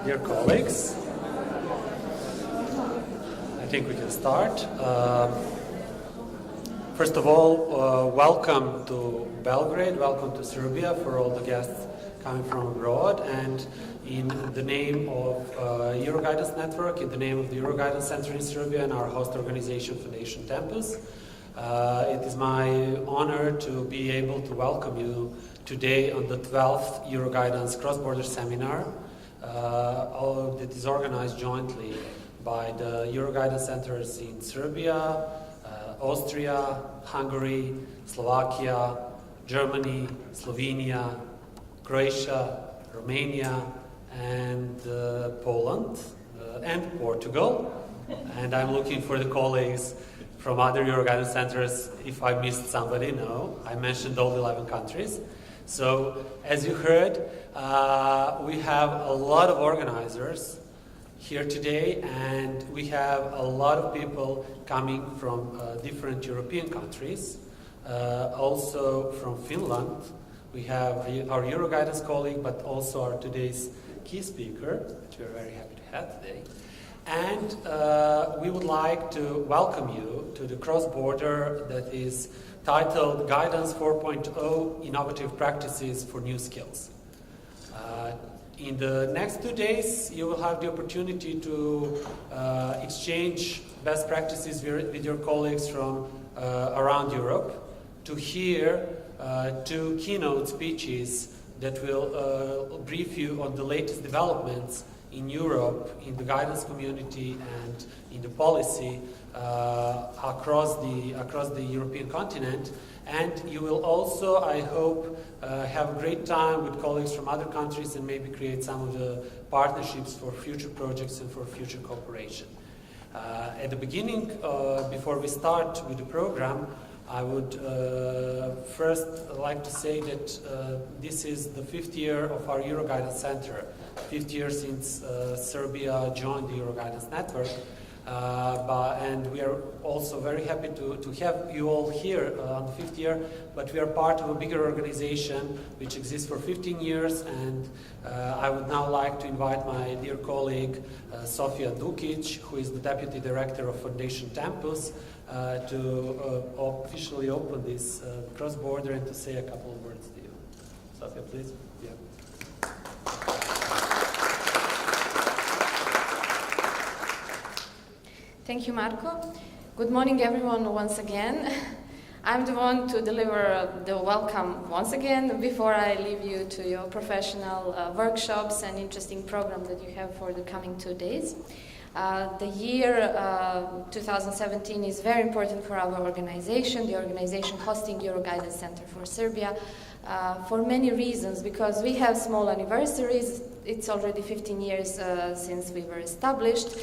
Dear colleagues, I think we can start. First of all, welcome to Belgrade, welcome to Serbia for all the guests coming from abroad, and in the name of Euroguidance Network, in the name of the Euroguidance Center in Serbia and our host organization, Foundation Tempus, it is my honor to be able to welcome you today on the 12th Euroguidance Cross-Border Seminar that is organized jointly by the Euroguidance Centers in Serbia, Austria, Hungary, Slovakia, Germany, Slovenia, Croatia, Romania, and Poland, and Portugal. And I'm looking for the colleagues from other Euroguidance centers. If I missed somebody, no. I mentioned all 11 countries. So, as you heard, we have a lot of organizers here today, and we have a lot of people coming from different European countries, also from Finland. We have our Euroguidance colleague, but also our today's key speaker, which we're very happy to have today. And we would like to welcome you to the cross-border that is titled Guidance 4.0 Innovative Practices for New Skills. In the next 2 days, you will have the opportunity to exchange best practices with your colleagues from around Europe, to hear 2 keynote speeches that will brief you on the latest developments in Europe, in the guidance community, and in the policy across the European continent. And you will also, I hope, have a great time with colleagues from other countries and maybe create some of the partnerships for future projects and for future cooperation. At the beginning, before we start with the program, I would first like to say that this is the 5th year of our Euroguidance Center, 5th year since Serbia joined the Euroguidance Network. And we are also very happy to have you all here on the 5th year, but we are part of a bigger organization which exists for 15 years, and I would now like to invite my dear colleague Sofija Dukić, who is the Deputy Director of Foundation Tempus, to officially open this cross-border and to say a couple of words to you. Sofija, please. Yeah. Thank you, Marko. Good morning, everyone, once again. I'm the one to deliver the welcome once again before I leave you to your professional workshops and interesting program that you have for the coming 2 days. The year 2017 is very important for our organization, the organization hosting Euroguidance Center for Serbia, for many reasons, because we have small anniversaries. It's already 15 years since we were established,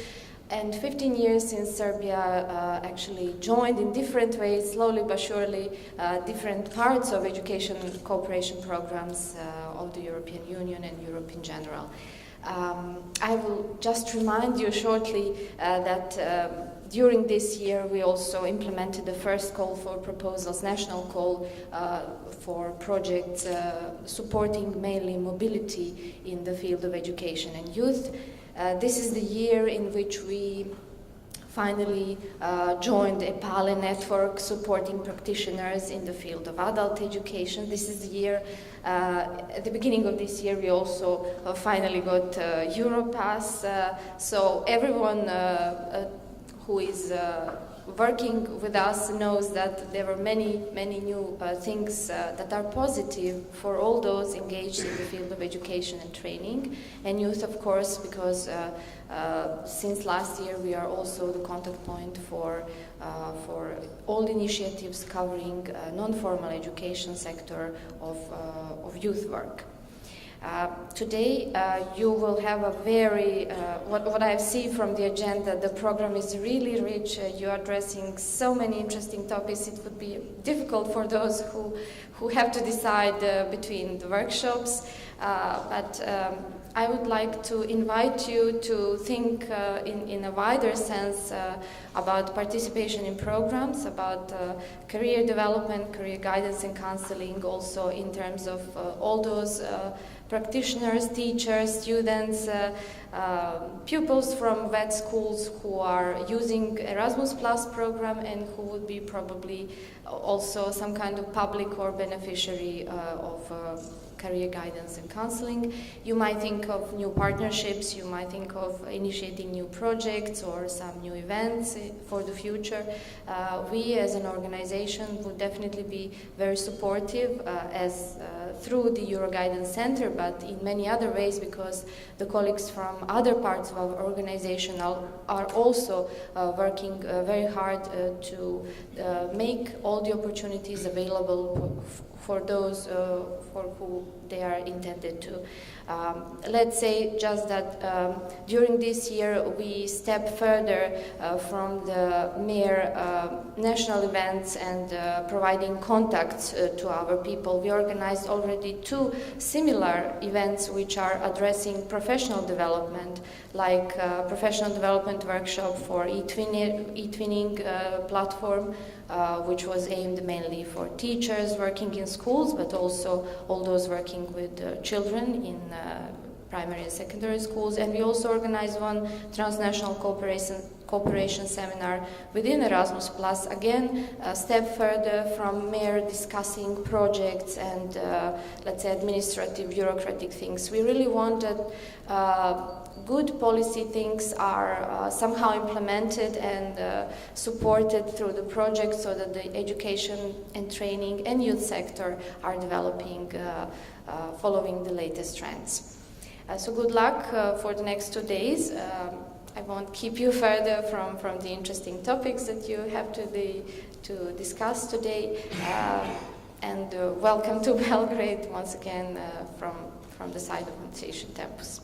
and 15 years since Serbia actually joined in different ways, slowly but surely, different parts of education cooperation programs of the European Union and Europe in general. I will just remind you shortly that during this year we also implemented the first call for proposals, national call for projects supporting mainly mobility in the field of education and youth. This is the year in which we finally joined a PALE network supporting practitioners in the field of adult education. This is the year, at the beginning of this year, we also finally got Europass. So everyone who is working with us knows that there were many new things that are positive for all those engaged in the field of education and training, and youth, of course, because since last year we are also the contact point for all initiatives covering non-formal education sector of youth work. Today you will have a very, what I see from the agenda, the program is really rich. You are addressing so many interesting topics. It would be difficult for those who have to decide between the workshops, but I would like to invite you to think in a wider sense about participation in programs, about career development, career guidance and counseling, also in terms of all those practitioners, teachers, students, pupils from vet schools who are using Erasmus Plus program and who would be probably also some kind of public or beneficiary of career guidance and counseling. You might think of new partnerships, you might think of initiating new projects or some new events for the future. We as an organization would definitely be very supportive through the Euroguidance Center, but in many other ways, because the colleagues from other parts of our organization are also working very hard to make all the opportunities available for those for who they are intended to. Let's say just that during this year we step further from the mere national events and providing contacts to our people. We organized already 2 similar events which are addressing professional development, like professional development workshop for e-twinning platform, which was aimed mainly for teachers working in schools, but also all those working with children in primary and secondary schools. And we also organized one transnational cooperation seminar within Erasmus Plus, again a step further from mere discussing projects and let's say administrative bureaucratic things. We really want that good policy things are somehow implemented and supported through the project, so that the education and training and youth sector are developing following the latest trends. So good luck for the next 2 days. I won't keep you further from the interesting topics that you have to discuss today. And welcome to Belgrade once again from the side of Organization Tempus.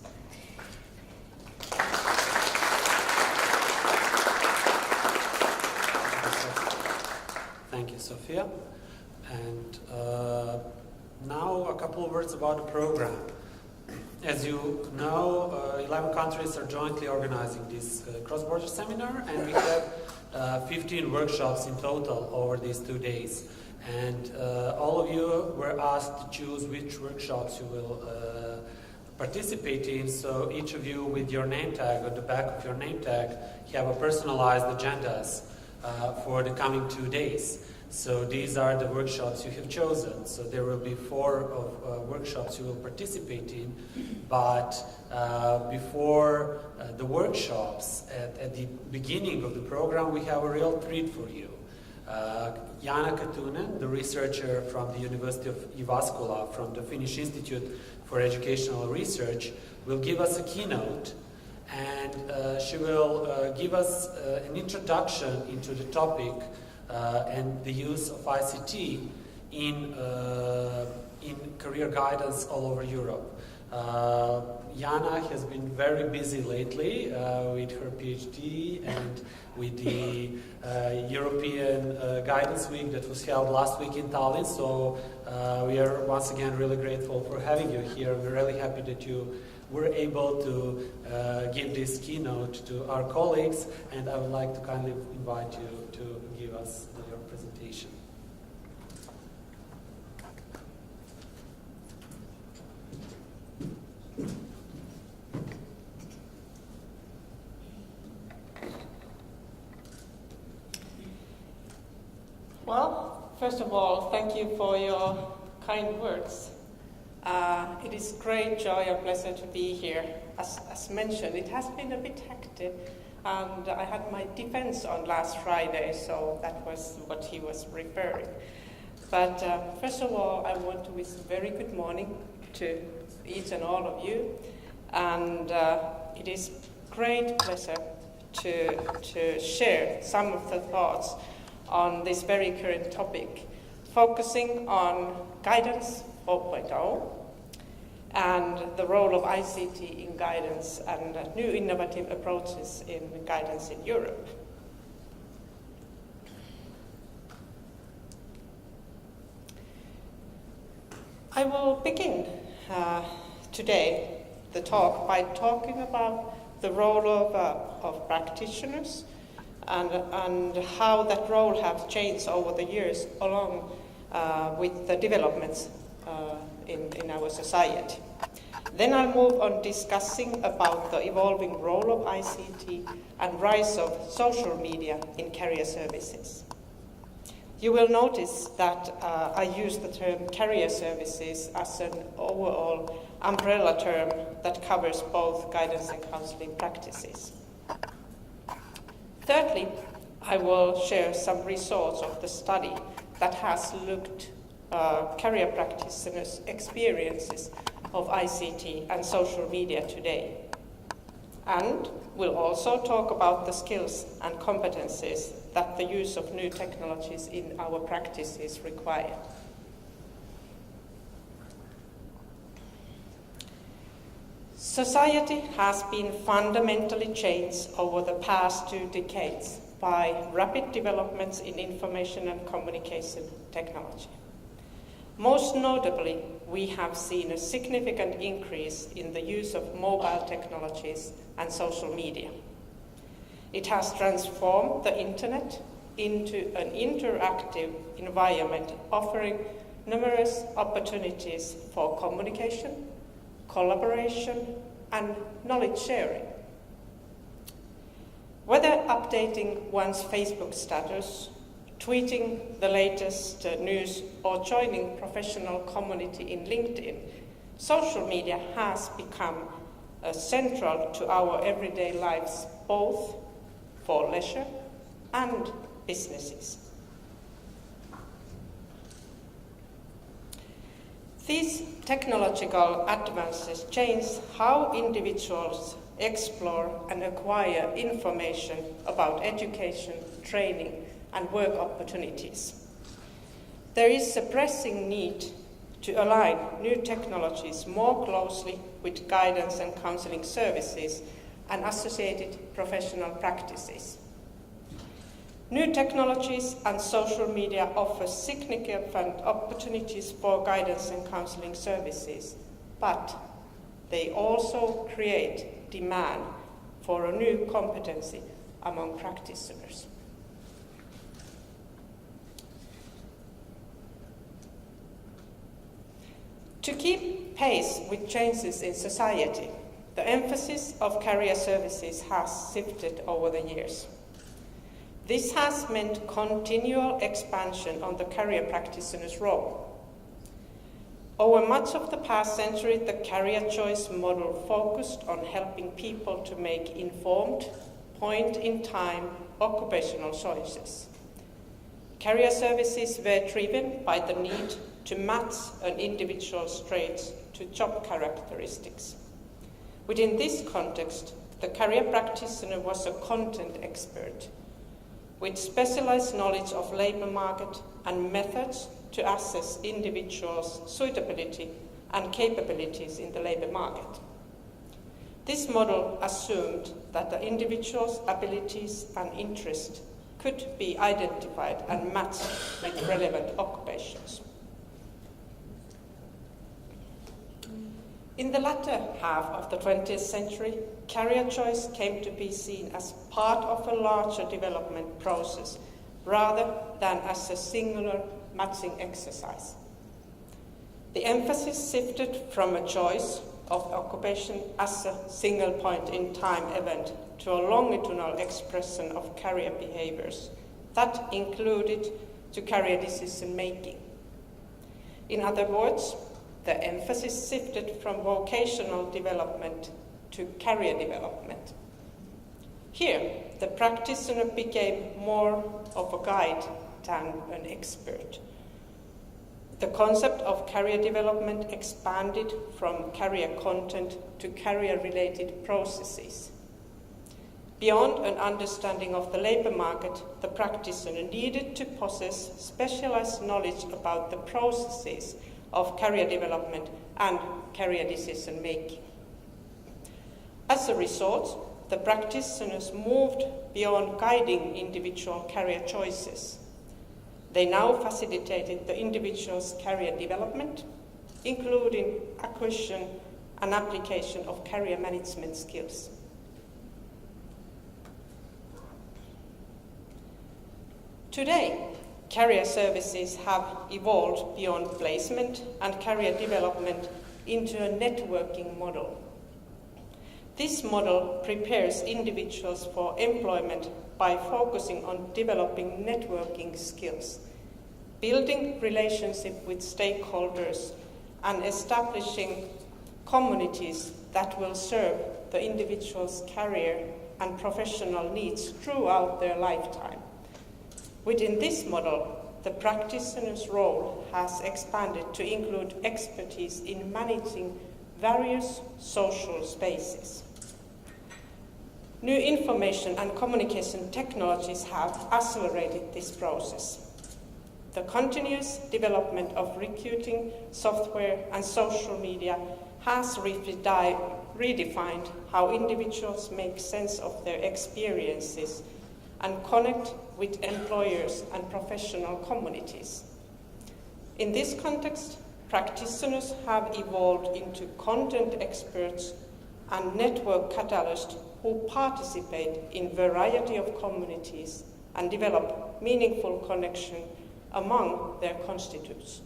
Thank you, Sofia. And now a couple of words about the program. As you know, 11 countries are jointly organizing this cross-border seminar, and we have 15 workshops in total over these 2 days. And all of you were asked to choose which workshops you will participate in. So each of you, with your name tag, on the back of your name tag, you have a personalized agendas for the coming 2 days. So these are the workshops you have chosen. So there will be 4 workshops you will participate in, but before the workshops, at the beginning of the program, we have a real treat for you. Jaana Kettunen, the researcher from the University of Jyväskylä, from the Finnish Institute for Educational Research, will give us a keynote, and she will give us an introduction into the topic and the use of ICT in career guidance all over Europe. Jaana has been very busy lately with her PhD and with the European Guidance Week that was held last week in Tallinn. So we are once again really grateful for having you here. We're really happy that you were able to give this keynote to our colleagues, and I would like to kindly invite you to give us your presentation. Well, first of all, thank you for your kind words. It is great joy and pleasure to be here. As mentioned, it has been a bit hectic, and I had my defense on last Friday, so that was what he was referring. But first of all, I want to wish a very good morning to each and all of you, and it is great pleasure to share some of the thoughts on this very current topic, focusing on Guidance 4.0 and the role of ICT in guidance and new innovative approaches in guidance in Europe. I will begin today the talk by talking about the role of practitioners and how that role has changed over the years along with the developments in our society. Then I'll move on discussing about the evolving role of ICT and rise of social media in career services. You will notice that I use the term career services as an overall umbrella term that covers both guidance and counseling practices. Thirdly, I will share some results of the study that has looked career practitioners' experiences of ICT and social media today. And we'll also talk about the skills and competencies that the use of new technologies in our practices require. Society has been fundamentally changed over the past 2 decades by rapid developments in information and communication technology. Most notably, we have seen a significant increase in the use of mobile technologies and social media. It has transformed the internet into an interactive environment offering numerous opportunities for communication, collaboration, and knowledge sharing. Whether updating one's Facebook status, tweeting the latest news, or joining professional community in LinkedIn, social media has become central to our everyday lives, both for leisure and businesses. These technological advances change how individuals explore and acquire information about education, training, and work opportunities. There is a pressing need to align new technologies more closely with guidance and counseling services and associated professional practices. New technologies and social media offer significant opportunities for guidance and counseling services, but they also create demand for a new competency among practitioners. To keep pace with changes in society, the emphasis of career services has shifted over the years. This has meant continual expansion on the career practitioner's role. Over much of the past century, the career choice model focused on helping people to make informed, point-in-time occupational choices. Career services were driven by the need to match an individual's traits to job characteristics. Within this context, the career practitioner was a content expert with specialized knowledge of labor market and methods to assess individuals' suitability and capabilities in the labor market. This model assumed that the individual's abilities and interests could be identified and matched with relevant occupations. In the latter half of the 20th century, career choice came to be seen as part of a larger development process rather than as a singular matching exercise. The emphasis shifted from a choice of occupation as a single point-in-time event to a longitudinal expression of career behaviors that included to career decision-making. In other words, the emphasis shifted from vocational development to career development. Here, the practitioner became more of a guide than an expert. The concept of career development expanded from career content to career-related processes. Beyond an understanding of the labor market, the practitioner needed to possess specialized knowledge about the processes of career development and career decision-making. As a result, the practitioners moved beyond guiding individual career choices. They now facilitated the individual's career development, including acquisition and application of career management skills. Today, career services have evolved beyond placement and career development into a networking model. This model prepares individuals for employment by focusing on developing networking skills, building relationship with stakeholders, and establishing communities that will serve the individual's career and professional needs throughout their lifetime. Within this model, the practitioner's role has expanded to include expertise in managing various social spaces. New information and communication technologies have accelerated this process. The continuous development of recruiting software and social media has redefined how individuals make sense of their experiences and connect with employers and professional communities. In this context, practitioners have evolved into content experts and network catalysts who participate in a variety of communities and develop meaningful connection among their constituents.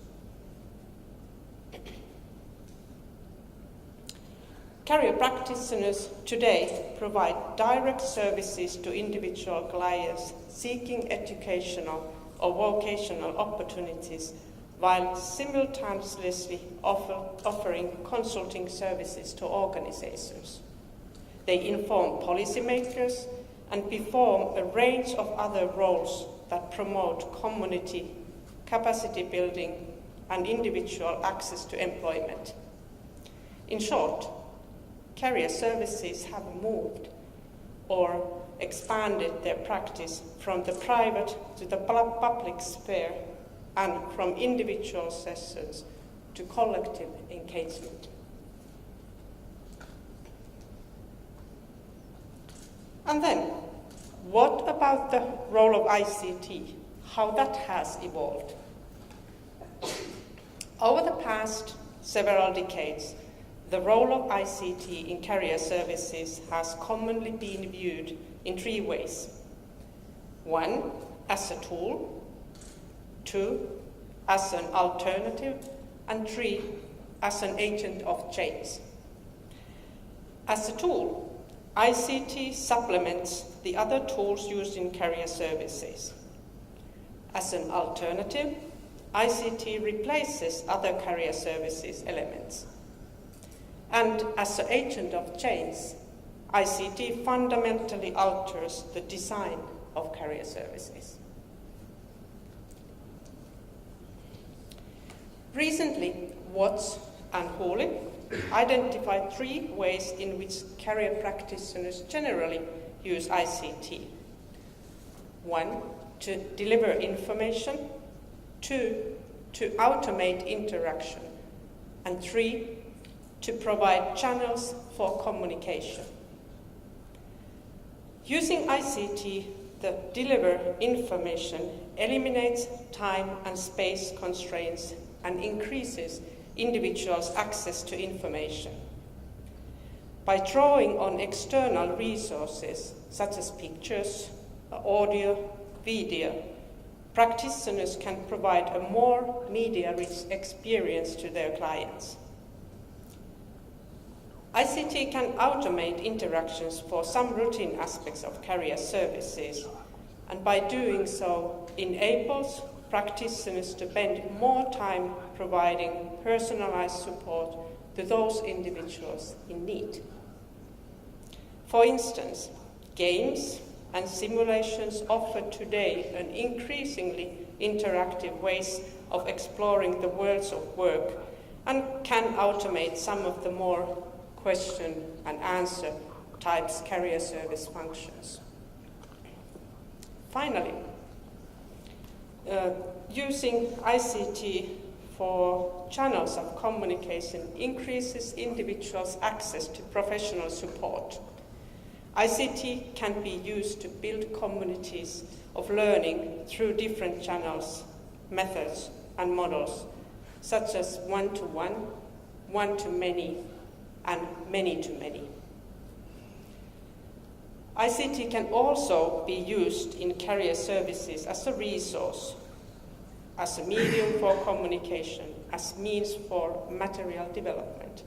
Career practitioners today provide direct services to individual clients seeking educational or vocational opportunities while simultaneously offering consulting services to organizations. They inform policymakers and perform a range of other roles that promote community, capacity building, and individual access to employment. In short, career services have moved or expanded their practice from the private to the public sphere and from individual sessions to collective engagement. And then, what about the role of ICT? How that has evolved? Over the past several decades, the role of ICT in career services has commonly been viewed in three ways. One, as a tool. Two, as an alternative. And three, as an agent of change. As a tool, ICT supplements the other tools used in career services. As an alternative, ICT replaces other career services elements. And as an agent of change, ICT fundamentally alters the design of career services. Recently, Watts and Hooley identified three ways in which career practitioners generally use ICT. One, to deliver information. Two, to automate interaction. And three, to provide channels for communication. Using ICT to deliver information eliminates time and space constraints and increases individuals' access to information. By drawing on external resources such as pictures, audio, video, practitioners can provide a more media-rich experience to their clients. ICT can automate interactions for some routine aspects of career services, and by doing so, enables practitioners to spend more time providing personalized support to those individuals in need. For instance, games and simulations offer today an increasingly interactive ways of exploring the worlds of work and can automate some of the more question and answer types career service functions. Finally, using ICT for channels of communication increases individuals' access to professional support. ICT can be used to build communities of learning through different channels, methods, and models, such as one-to-one, one-to-many, and many-to-many. ICT can also be used in career services as a resource. as a medium for communication, as means for material development.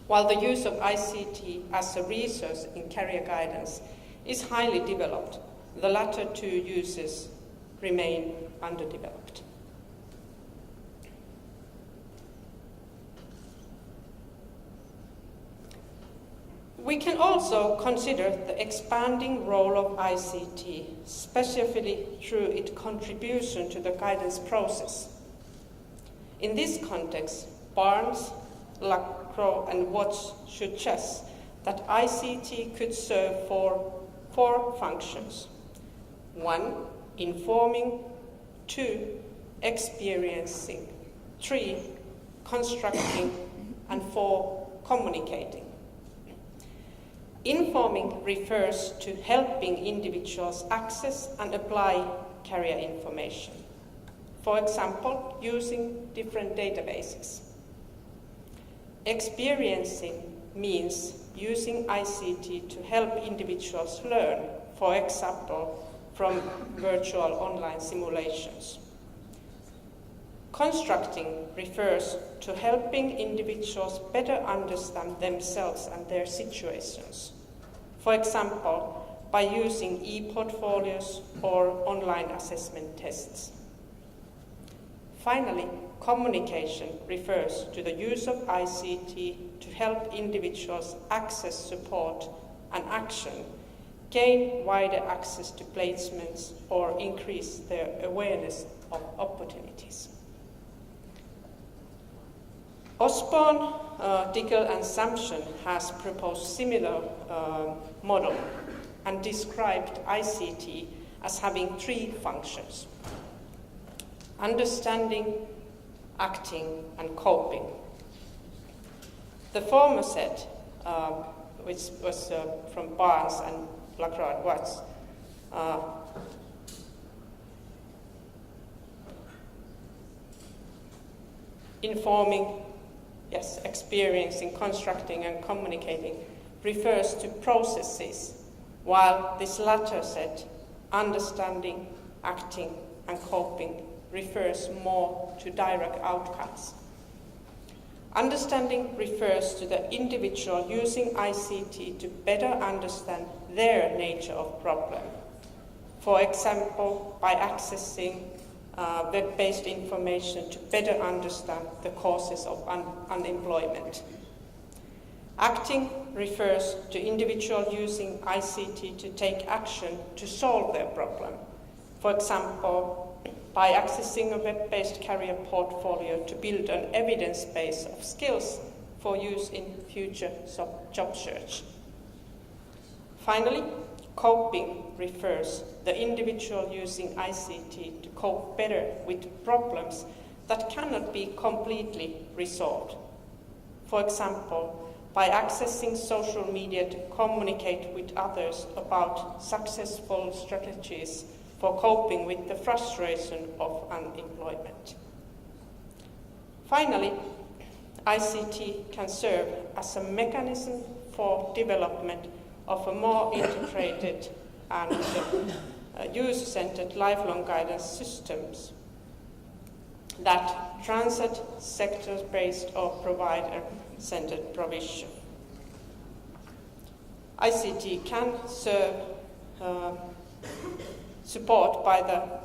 While the use of ICT as a resource in career guidance is highly developed, the latter two uses remain underdeveloped. We can also consider the expanding role of ICT, especially through its contribution to the guidance process. In this context, Barnes, Lacroix and Watts suggest that ICT could serve for 4 functions. 1, informing, 2, experiencing, 3, constructing, and 4, communicating. Informing refers to helping individuals access and apply career information. For example, using different databases. Experiencing means using ICT to help individuals learn, for example, from virtual online simulations. Constructing refers to helping individuals better understand themselves and their situations. For example, by using e-portfolios or online assessment tests. Finally, communication refers to the use of ICT to help individuals access support and action, gain wider access to placements, or increase their awareness of opportunities. Osborne, Dickel and Sampson has proposed similar model and described ICT as having 3 functions: understanding, acting, and coping. The former set, which was from Barnes and Lacroix Watts, informing, experiencing, constructing, and communicating, refers to processes, while this latter set, understanding, acting, and coping, refers more to direct outcomes. Understanding refers to the individual using ICT to better understand their nature of problem. For example, by accessing web-based information to better understand the causes of unemployment. Acting refers to individual using ICT to take action to solve their problem. For example, by accessing a web-based career portfolio to build an evidence base of skills for use in future job search. Finally, coping refers the individual using ICT to cope better with problems that cannot be completely resolved. For example, by accessing social media to communicate with others about successful strategies for coping with the frustration of unemployment. Finally, ICT can serve as a mechanism for development of a more integrated and user-centered lifelong guidance systems that transit sector-based or provider-centered provision. ICT can serve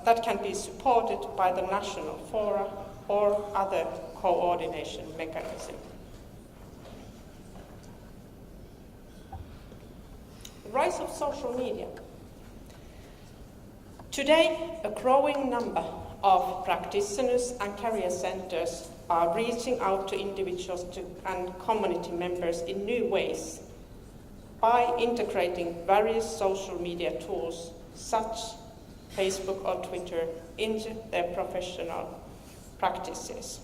that can be supported by the national fora or other coordination mechanism. The rise of social media. Today, a growing number of practitioners and career centers are reaching out to individuals and community members in new ways by integrating various social media tools such Facebook or Twitter into their professional practices.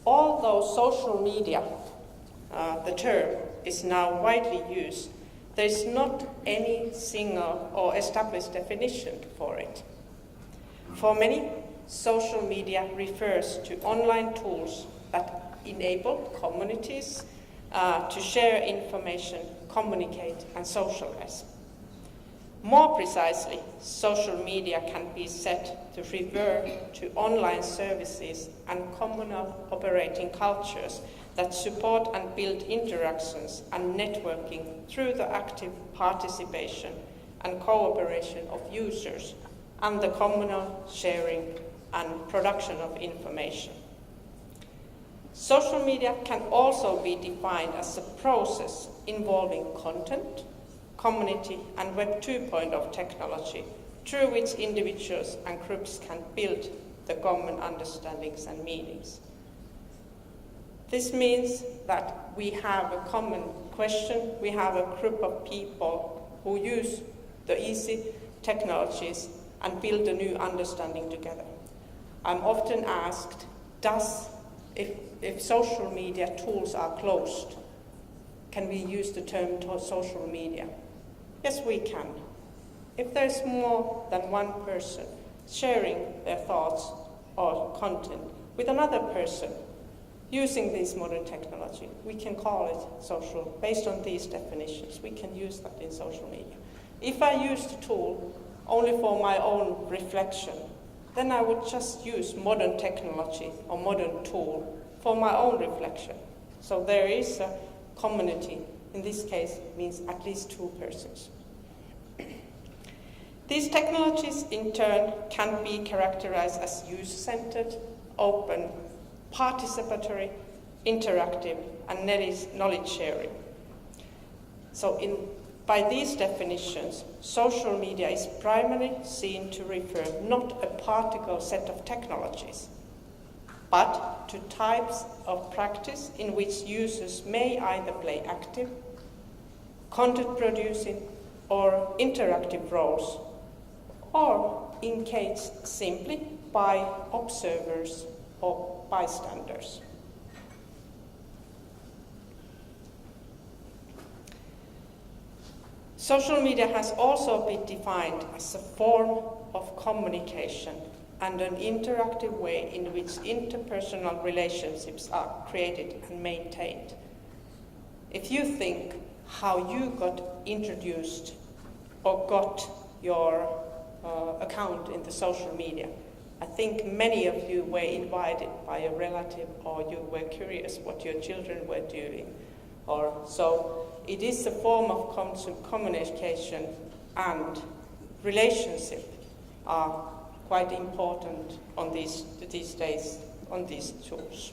Although social media, the term, is now widely used, there is not any single or established definition for it. For many, social media refers to online tools that enable communities to share information, communicate, and socialize. More precisely, social media can be said to refer to online services and communal operating cultures that support and build interactions and networking through the active participation and cooperation of users and the communal sharing and production of information. Social media can also be defined as a process involving content, community and Web 2.0 technology through which individuals and groups can build the common understandings and meanings. This means that we have a common question, we have a group of people who use the easy technologies and build a new understanding together. I'm often asked, if social media tools are closed, can we use the term social media? Yes, we can. If there's more than one person sharing their thoughts or content with another person using this modern technology, we can call it social. Based on these definitions, we can use that in social media. If I use the tool only for my own reflection, then I would just use modern technology or modern tool for my own reflection. So there is a community. In this case, means at least two persons. These technologies, in turn, can be characterized as user-centered, open, participatory, interactive, and knowledge sharing. So by these definitions, social media is primarily seen to refer not a particular set of technologies, but to types of practice in which users may either play active, content producing, or interactive roles, or engaged simply by observers or bystanders. Social media has also been defined as a form of communication and an interactive way in which interpersonal relationships are created and maintained. If you think how you got introduced or got your account in the social media, I think many of you were invited by a relative, or you were curious what your children were doing. So it is a form of communication, and relationship are quite important on these days on these tools.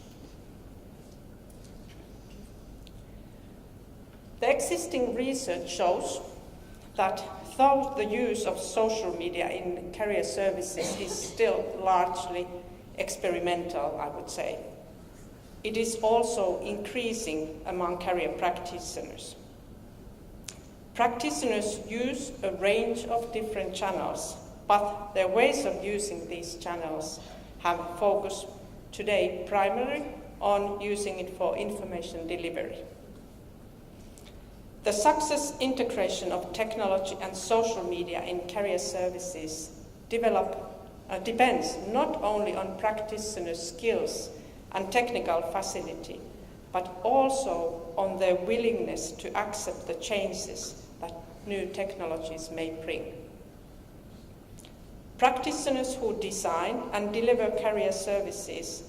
The existing research shows that though the use of social media in career services is still largely experimental, I would say, it is also increasing among career practitioners. Practitioners use a range of different channels, but their ways of using these channels have focused today primarily on using it for information delivery. The success integration of technology and social media in career services depends not only on practitioners' skills and technical facility, but also on their willingness to accept the changes that new technologies may bring. Practitioners who design and deliver career services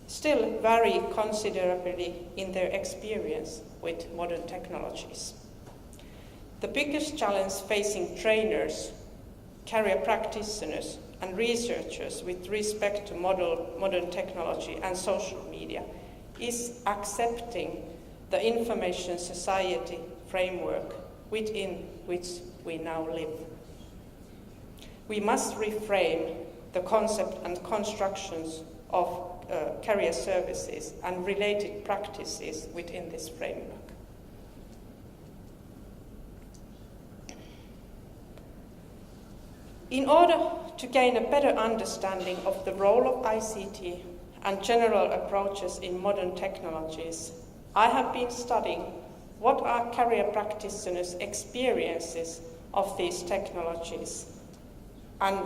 still vary considerably in their experience with modern technologies. The biggest challenge facing trainers, career practitioners, and researchers with respect to modern technology and social media is accepting the information society framework within which we now live. We must reframe the concept and constructions of career services and related practices within this framework. In order to gain a better understanding of the role of ICT and general approaches in modern technologies, I have been studying what are career practitioners' experiences of these technologies and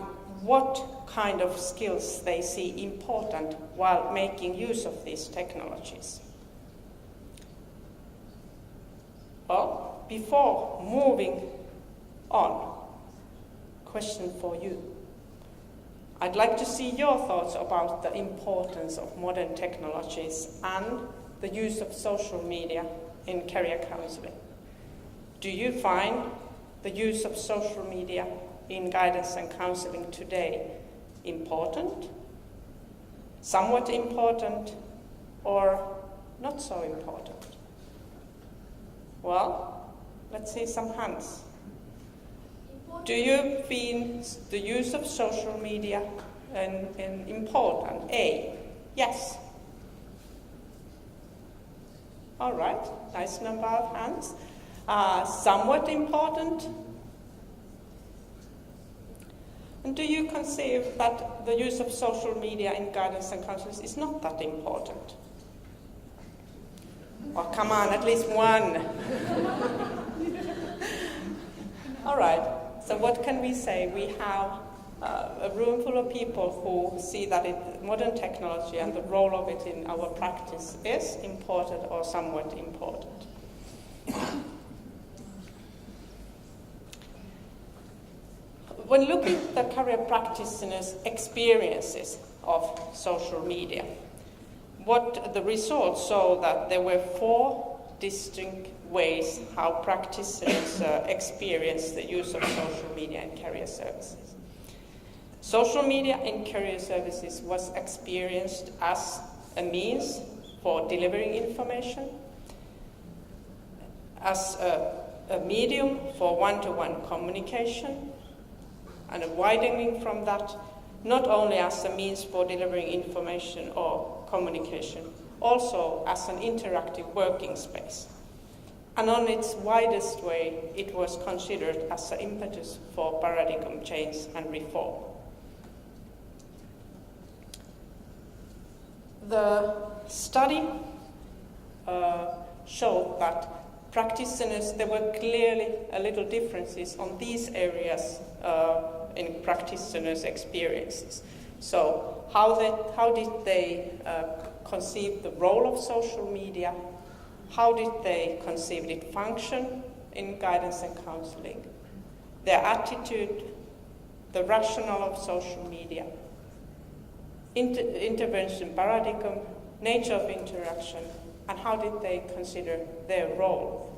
what kind of skills they see important while making use of these technologies. Well, before moving on, question for you. I'd like to see your thoughts about the importance of modern technologies and the use of social media in career counseling. Do you find the use of social media in guidance and counseling today important, somewhat important, or not so important? Well, let's see some hands. Do you find the use of social media important? A, yes. All right, nice number of hands. Somewhat important. And do you conceive that the use of social media in guidance and counseling is not that important? Oh, come on, at least one. All right, so what can we say? We have a room full of people who see that modern technology and the role of it in our practice is important or somewhat important. When looking at the career practitioners' experiences of social media, what the results show that there were 4 distinct ways how practitioners experience the use of social media in career services. Social media in career services was experienced as a means for delivering information, as a medium for one-to-one communication, and a widening from that, not only as a means for delivering information or communication, also as an interactive working space. And on its widest way, it was considered as an impetus for paradigm change and reform. The study showed that practitioners, there were clearly a little differences on these areas in practitioners' experiences. So how did they conceive the role of social media? How did they conceive it function in guidance and counseling? Their attitude, the rationale of social media, intervention paradigm, nature of interaction, and how did they consider their role?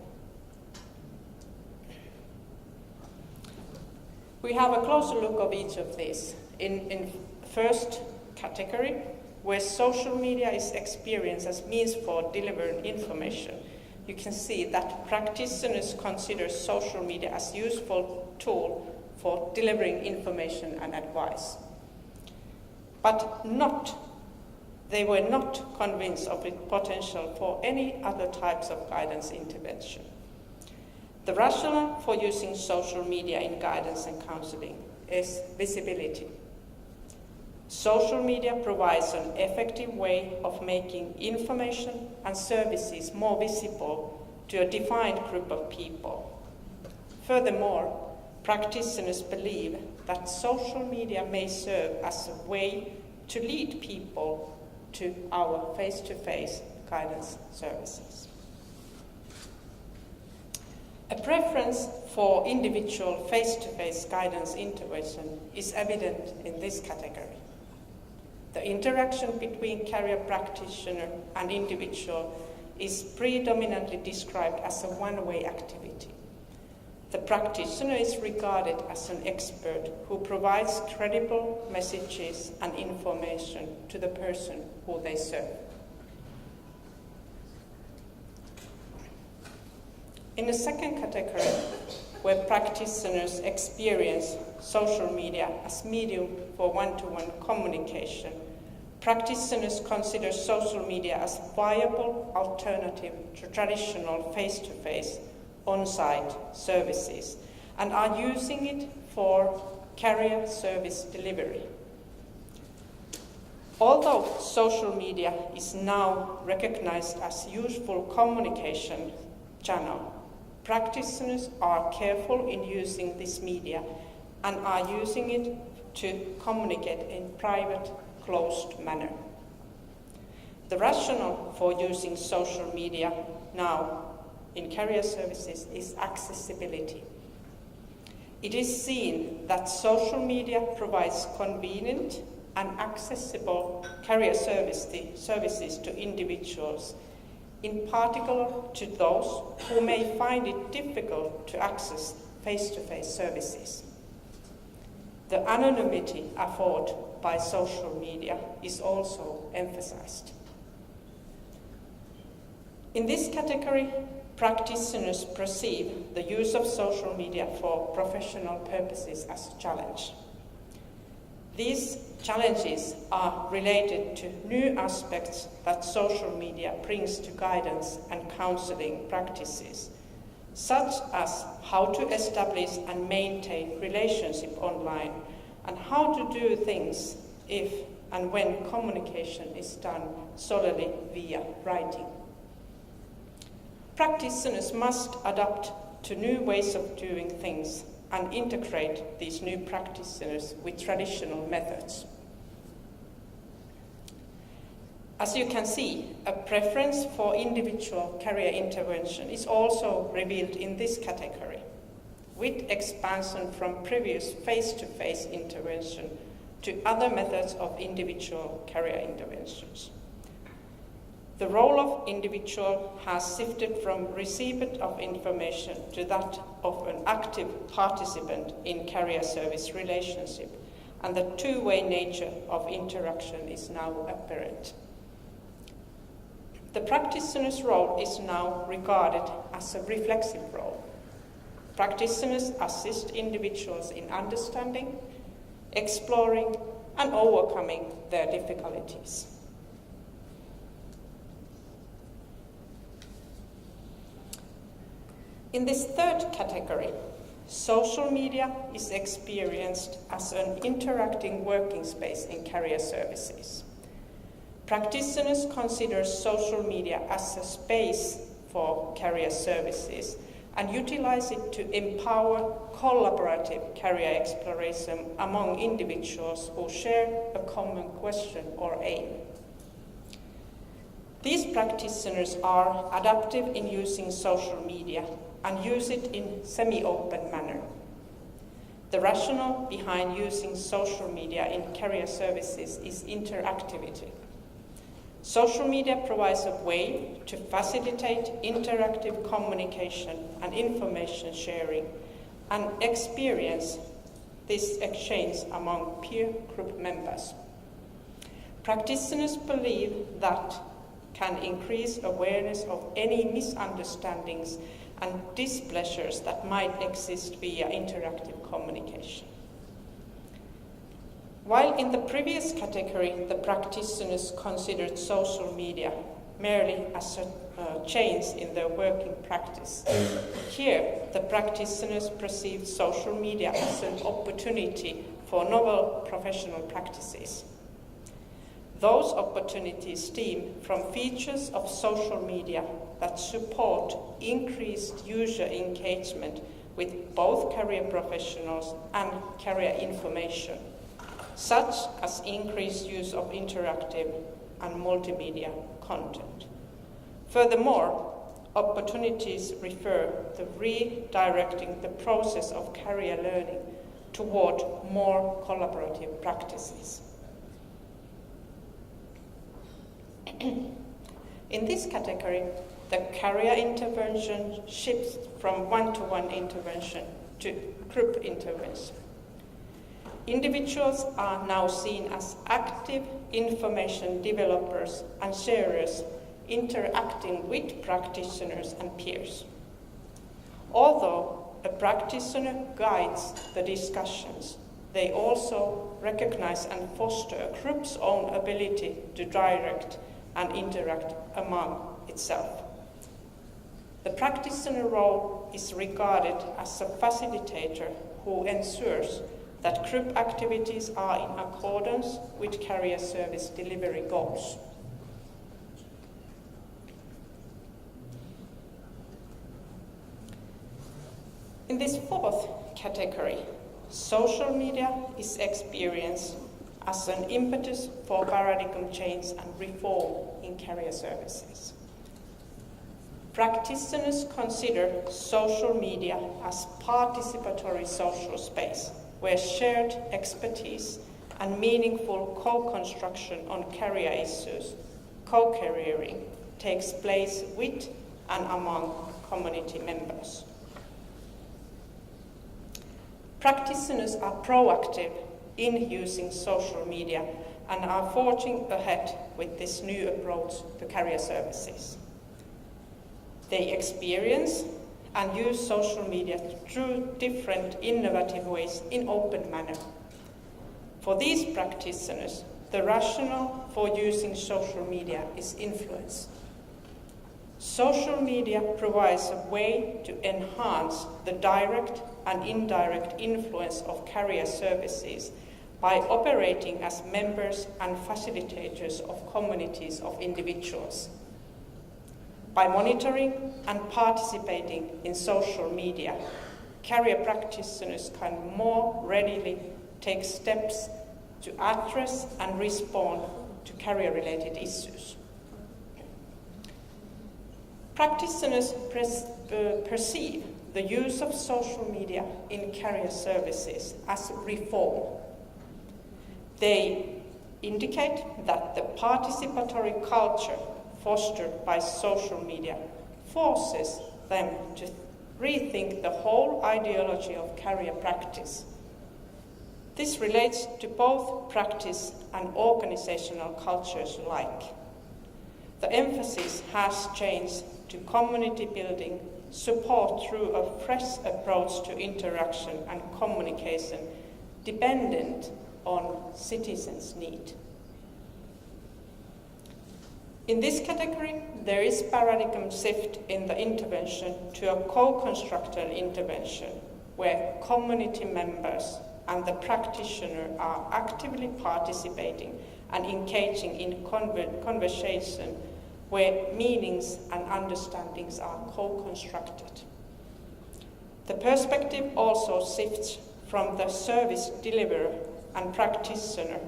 We have a closer look of each of these. In first category, where social media is experienced as means for delivering information, you can see that practitioners consider social media as useful tool for delivering information and advice. But they were not convinced of its potential for any other types of guidance intervention. The rationale for using social media in guidance and counseling is visibility. Social media provides an effective way of making information and services more visible to a defined group of people. Furthermore, practitioners believe that social media may serve as a way to lead people to our face-to-face guidance services. A preference for individual face-to-face guidance intervention is evident in this category. The interaction between career practitioner and individual is predominantly described as a one-way activity. The practitioner is regarded as an expert who provides credible messages and information to the person who they serve. In the second category, where practitioners experience social media as medium for one-to-one communication, practitioners consider social media as a viable alternative to traditional face-to-face on-site services and are using it for career service delivery. Although social media is now recognized as a useful communication channel, practitioners are careful in using this media and are using it to communicate in private, closed manner. The rationale for using social media now in career services is accessibility. It is seen that social media provides convenient and accessible career services to individuals, in particular to those who may find it difficult to access face-to-face services. The anonymity afforded by social media is also emphasized. In this category, practitioners perceive the use of social media for professional purposes as a challenge. These challenges are related to new aspects that social media brings to guidance and counseling practices, such as how to establish and maintain relationship online and how to do things if and when communication is done solely via writing. Practitioners must adapt to new ways of doing things and integrate these new practitioners with traditional methods. As you can see, a preference for individual career intervention is also revealed in this category, with expansion from previous face-to-face intervention to other methods of individual career interventions. The role of individual has shifted from recipient of information to that of an active participant in career service relationship, and the two-way nature of interaction is now apparent. The practitioner's role is now regarded as a reflexive role. Practitioners assist individuals in understanding, exploring, and overcoming their difficulties. In this third category, social media is experienced as an interacting working space in career services. Practitioners consider social media as a space for career services and utilize it to empower collaborative career exploration among individuals who share a common question or aim. These practitioners are adaptive in using social media and use it in semi-open manner. The rationale behind using social media in career services is interactivity. Social media provides a way to facilitate interactive communication and information sharing and experience this exchange among peer group members. Practitioners believe that can increase awareness of any misunderstandings and displeasures that might exist via interactive communication. While in the previous category, the practitioners considered social media merely as a change in their working practice, here the practitioners perceived social media as an opportunity for novel professional practices. Those opportunities stem from features of social media that support increased user engagement with both career professionals and career information, such as increased use of interactive and multimedia content. Furthermore, opportunities refer to redirecting the process of career learning toward more collaborative practices. In this category, the career intervention shifts from one-to-one intervention to group intervention. Individuals are now seen as active information developers and sharers interacting with practitioners and peers. Although a practitioner guides the discussions, they also recognize and foster a group's own ability to direct and interact among itself. The practitioner role is regarded as a facilitator who ensures that group activities are in accordance with career service delivery goals. In this fourth category, social media is experienced as an impetus for paradigm change and reform in career services. Practitioners consider social media as participatory social space where shared expertise and meaningful co-construction on career issues, co-careering, takes place with and among community members. Practitioners are proactive in using social media and are forging ahead with this new approach to career services. They experience and use social media through different innovative ways in open manner. For these practitioners, the rationale for using social media is influence. Social media provides a way to enhance the direct and indirect influence of career services by operating as members and facilitators of communities of individuals. By monitoring and participating in social media, career practitioners can more readily take steps to address and respond to career-related issues. Practitioners perceive the use of social media in career services as reform. They indicate that the participatory culture fostered by social media forces them to rethink the whole ideology of career practice. This relates to both practice and organizational cultures alike. The emphasis has changed to community building, support through a fresh approach to interaction and communication dependent on citizens' need. In this category, there is paradigm shift in the intervention to a co-constructed intervention where community members and the practitioner are actively participating and engaging in conversation where meanings and understandings are co-constructed. The perspective also shifts from the service deliverer and practitioner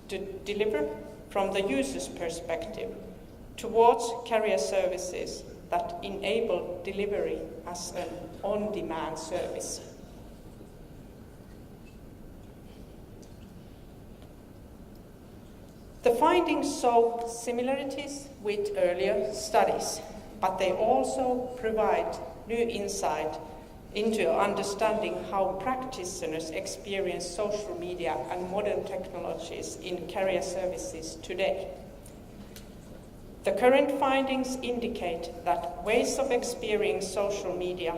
to deliver from the user's perspective towards career services that enable delivery as an on-demand service. The findings show similarities with earlier studies, but they also provide new insight into understanding how practitioners experience social media and modern technologies in career services today. The current findings indicate that ways of experiencing social media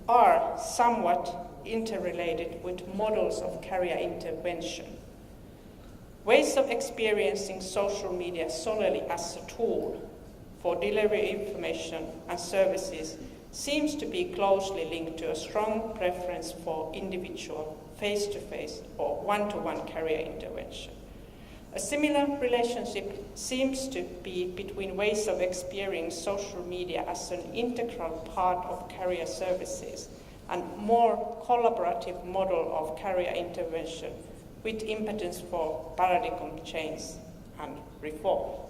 are somewhat interrelated with models of career intervention. Ways of experiencing social media solely as a tool for delivering information and services seems to be closely linked to a strong preference for individual, face-to-face or one-to-one career intervention. A similar relationship seems to be between ways of experiencing social media as an integral part of career services and more collaborative model of career intervention with impotence for paradigm change and reform.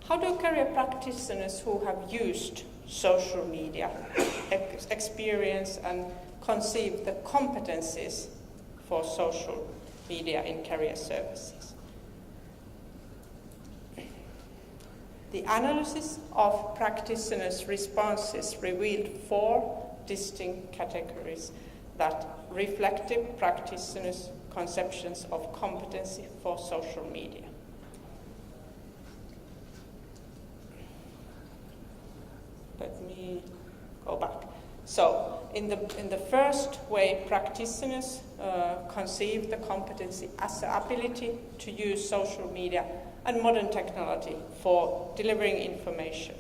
How do career practitioners who have used social media experience and conceive the competencies for social media in career services? The analysis of practitioners' responses revealed 4 distinct categories that reflected practitioners' conceptions of competency for social media. Let me go back. So, in the first way, practitioners conceive the competency as the ability to use social media and modern technology for delivering information.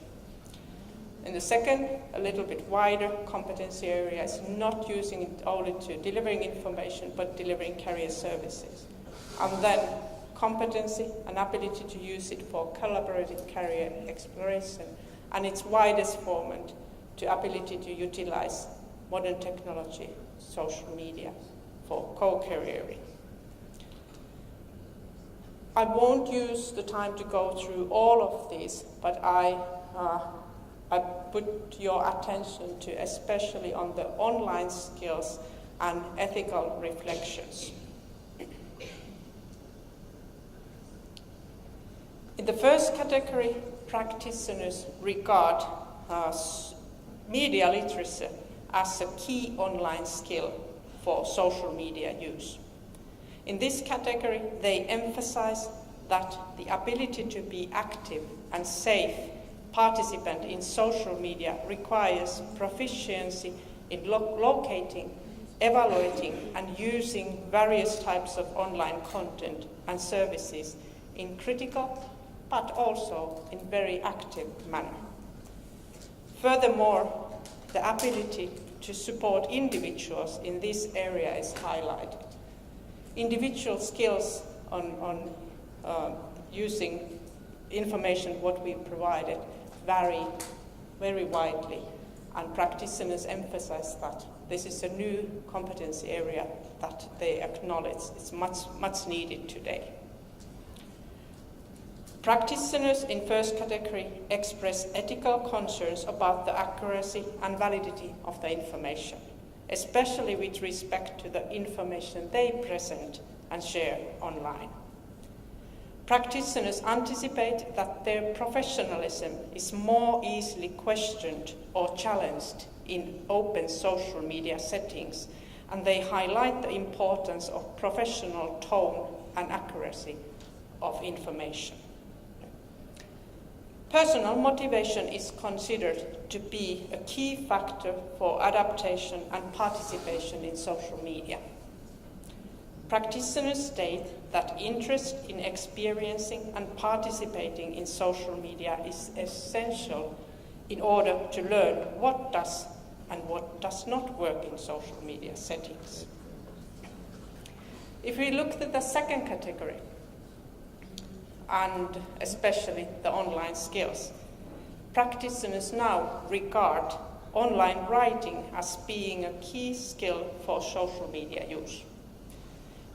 In the second, a little bit wider competency area is not using it only to delivering information, but delivering career services. And then competency and ability to use it for collaborative career exploration, and its widest format to ability to utilize modern technology, social media for co-careering. I won't use the time to go through all of these, but I put your attention to especially on the online skills and ethical reflections. In the first category, practitioners regard media literacy as a key online skill for social media use. In this category, they emphasize that the ability to be active and safe participant in social media requires proficiency in locating, evaluating, and using various types of online content and services in critical but also in very active manner. Furthermore, the ability to support individuals in this area is highlighted. Individual skills on using information what we provided vary very widely, and practitioners emphasize that this is a new competency area that they acknowledge is much needed today. Practitioners in first category express ethical concerns about the accuracy and validity of the information, especially with respect to the information they present and share online. Practitioners anticipate that their professionalism is more easily questioned or challenged in open social media settings, and they highlight the importance of professional tone and accuracy of information. Personal motivation is considered to be a key factor for adaptation and participation in social media. Practitioners state that interest in experiencing and participating in social media is essential in order to learn what does and what does not work in social media settings. If we look at the second category, and especially the online skills, practitioners now regard online writing as being a key skill for social media use.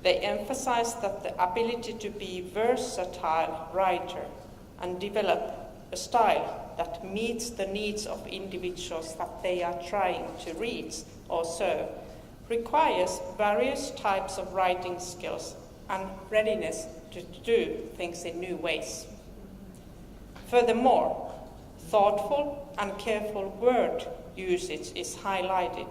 They emphasize that the ability to be versatile writer and develop a style that meets the needs of individuals that they are trying to reach or serve requires various types of writing skills and readiness to do things in new ways. Furthermore, thoughtful and careful word usage is highlighted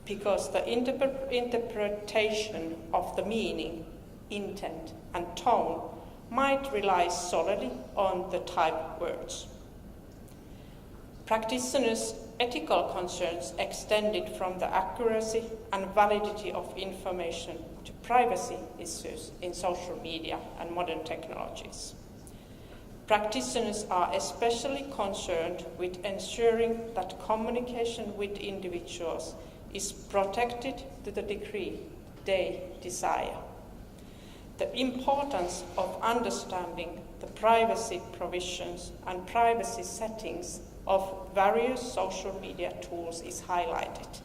because the interpretation of the meaning, intent, and tone might rely solely on the typed words. Practitioners' ethical concerns extended from the accuracy and validity of information to privacy issues in social media and modern technologies. Practitioners are especially concerned with ensuring that communication with individuals is protected to the degree they desire. The importance of understanding the privacy provisions and privacy settings of various social media tools is highlighted.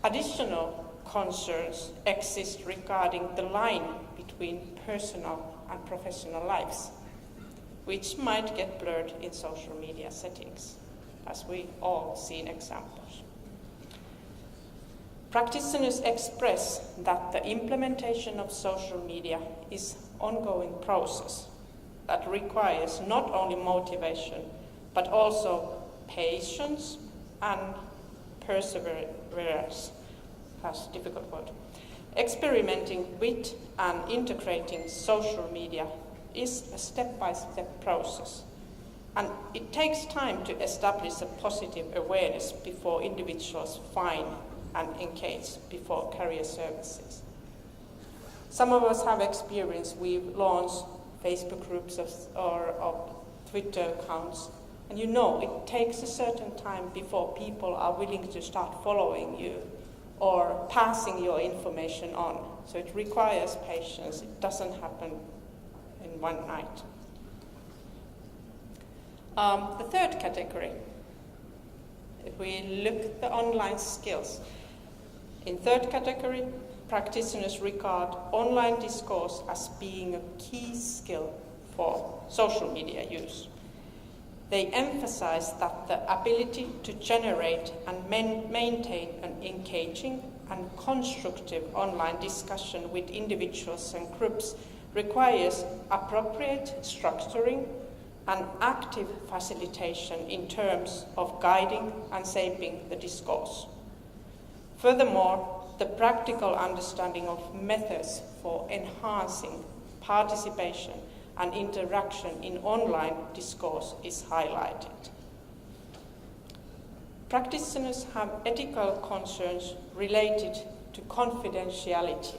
Additional concerns exist regarding the line between personal and professional lives, which might get blurred in social media settings, as we all seen examples. Practitioners express that the implementation of social media is an ongoing process that requires not only motivation, but also patience and perseverance. That's a difficult word. Experimenting with and integrating social media is a step-by-step process, and it takes time to establish a positive awareness before individuals find and engage before career services. Some of us have experience. We've launched Facebook groups or Twitter accounts, and you know it takes a certain time before people are willing to start following you or passing your information on. So it requires patience. It doesn't happen in one night. The third category, if we look at the online skills, in third category, practitioners regard online discourse as being a key skill for social media use. They emphasize that the ability to generate and maintain an engaging and constructive online discussion with individuals and groups requires appropriate structuring and active facilitation in terms of guiding and shaping the discourse. Furthermore, the practical understanding of methods for enhancing participation and interaction in online discourse is highlighted. Practitioners have ethical concerns related to confidentiality.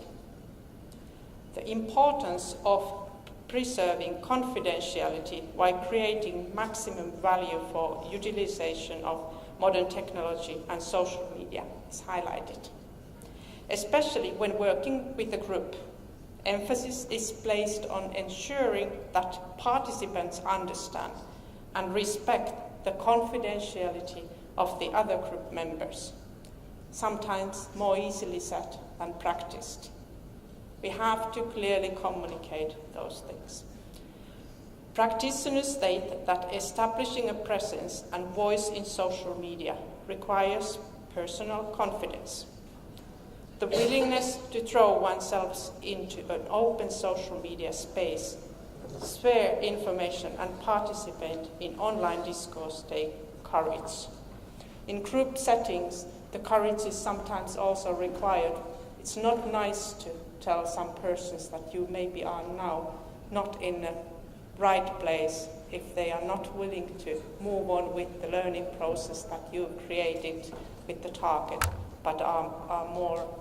The importance of preserving confidentiality while creating maximum value for utilization of modern technology and social media is highlighted. Especially when working with a group, emphasis is placed on ensuring that participants understand and respect the confidentiality of the other group members, sometimes more easily said than practiced. We have to clearly communicate those things. Practitioners state that establishing a presence and voice in social media requires personal confidence. The willingness to throw oneself into an open social media space, share information and participate in online discourse take courage. In group settings, the courage is sometimes also required. It's not nice to tell some persons that you maybe are now not in the right place if they are not willing to move on with the learning process that you created with the target, but are more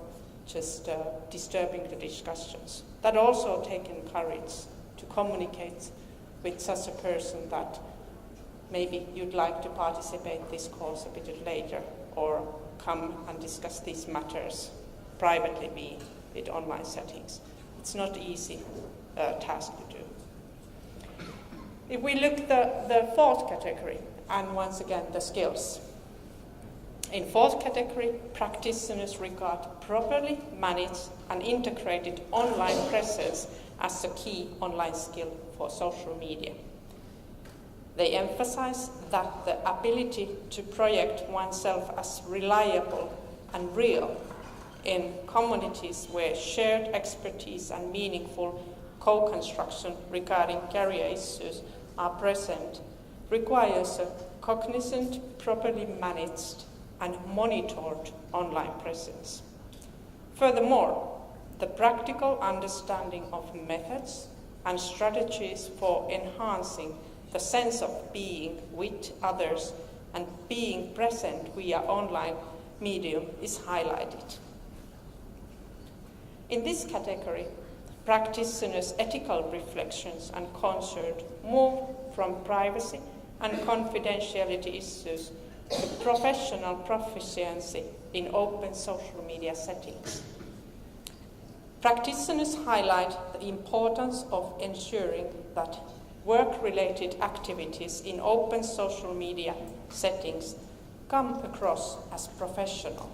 just disturbing the discussions. That also taken courage to communicate with such a person that maybe you'd like to participate in this course a bit later or come and discuss these matters privately with online settings. It's not an easy task to do. If we look at the fourth category, and once again the skills. In fourth category, practitioners regard properly managed and integrated online presence as a key online skill for social media. They emphasize that the ability to project oneself as reliable and real in communities where shared expertise and meaningful co-construction regarding career issues are present requires a cognizant, properly managed and monitored online presence. Furthermore, the practical understanding of methods and strategies for enhancing the sense of being with others and being present via online medium is highlighted. In this category, practitioners' ethical reflections and concern move from privacy and confidentiality issues to professional proficiency in open social media settings. Practitioners highlight the importance of ensuring that work-related activities in open social media settings come across as professional.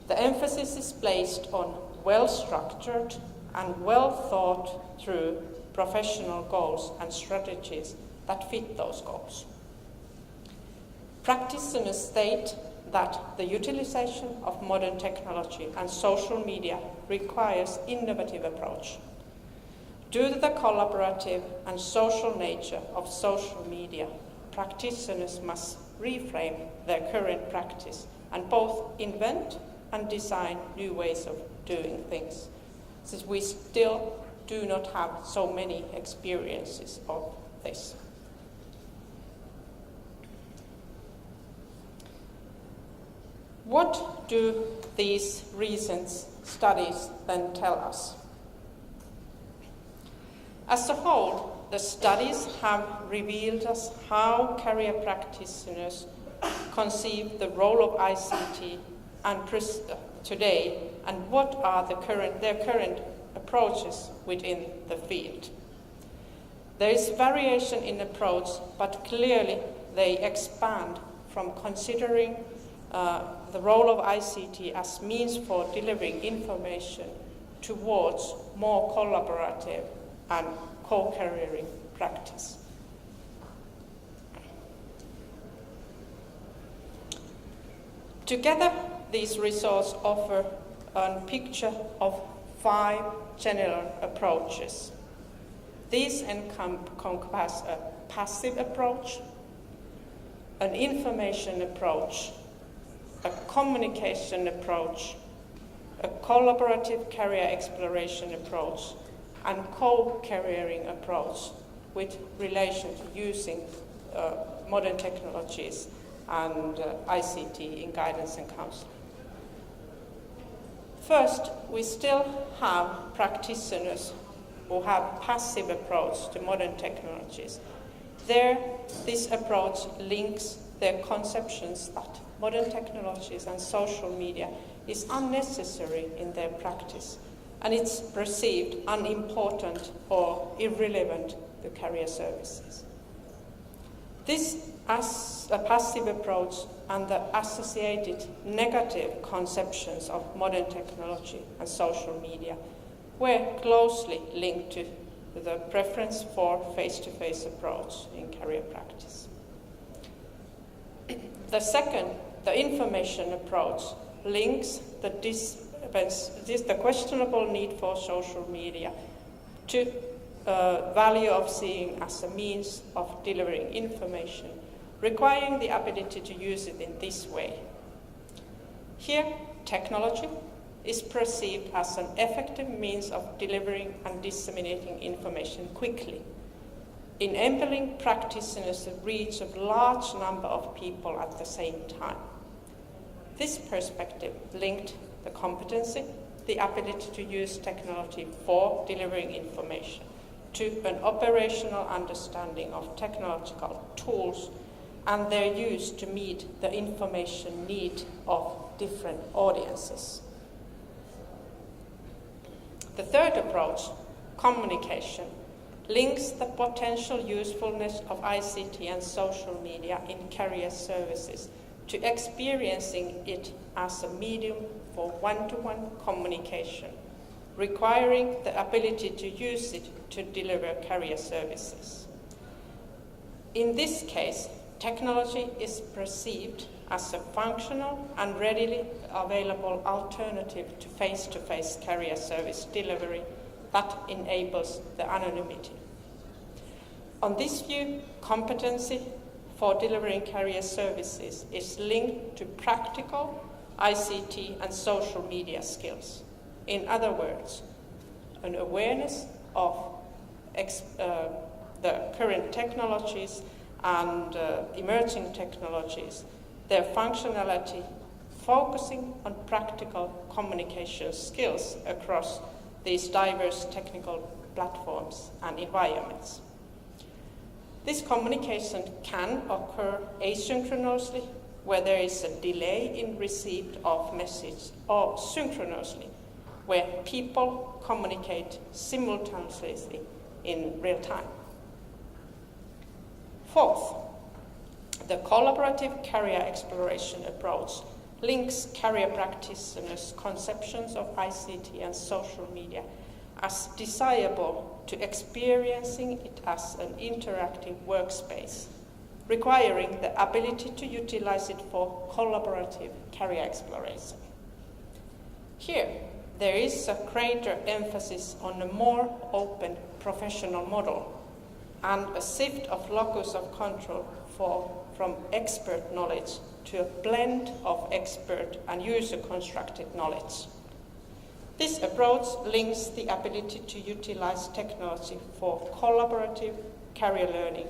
The emphasis is placed on well-structured and well-thought-through professional goals and strategies that fit those goals. Practitioners state that the utilization of modern technology and social media requires innovative approach. Due to the collaborative and social nature of social media, practitioners must reframe their current practice and both invent and design new ways of doing things, since we still do not have so many experiences of this. What do these recent studies then tell us? As a whole, the studies have revealed us how career practitioners conceive the role of ICT and today, and what are their current approaches within the field. There is variation in approach, but clearly they expand from considering the role of ICT as means for delivering information towards more collaborative and co-careering practice. Together, these results offer a picture of 5 general approaches. These encompass a passive approach, an information approach, a communication approach, a collaborative career exploration approach, and co-careering approach with relation to using modern technologies and ICT in guidance and counseling. First, we still have practitioners who have passive approach to modern technologies. There, this approach links their conceptions that modern technologies and social media is unnecessary in their practice, and it's perceived unimportant or irrelevant to career services. This as a passive approach and the associated negative conceptions of modern technology and social media were closely linked to the preference for face-to-face approach in career practice. The second, the information approach, links the questionable need for social media to value of seeing as a means of delivering information, requiring the ability to use it in this way. Here, technology is perceived as an effective means of delivering and disseminating information quickly, enabling practitioners to reach a large number of people at the same time. This perspective linked the competency, the ability to use technology for delivering information, to an operational understanding of technological tools and their use to meet the information need of different audiences. The third approach, communication, links the potential usefulness of ICT and social media in career services to experiencing it as a medium for one-to-one communication, requiring the ability to use it to deliver career services. In this case, technology is perceived as a functional and readily available alternative to face-to-face career service delivery that enables the anonymity. On this view, competency for delivering career services is linked to practical ICT and social media skills. In other words, an awareness of the current technologies and emerging technologies, their functionality, focusing on practical communication skills across these diverse technical platforms and environments. This communication can occur asynchronously, where there is a delay in receipt of message, or synchronously, where people communicate simultaneously in real time. Fourth, the collaborative career exploration approach links career practitioners' conceptions of ICT and social media as desirable to experiencing it as an interactive workspace, requiring the ability to utilize it for collaborative career exploration. Here, there is a greater emphasis on a more open professional model and a shift of locus of control from expert knowledge to a blend of expert and user-constructed knowledge. This approach links the ability to utilize technology for collaborative career learning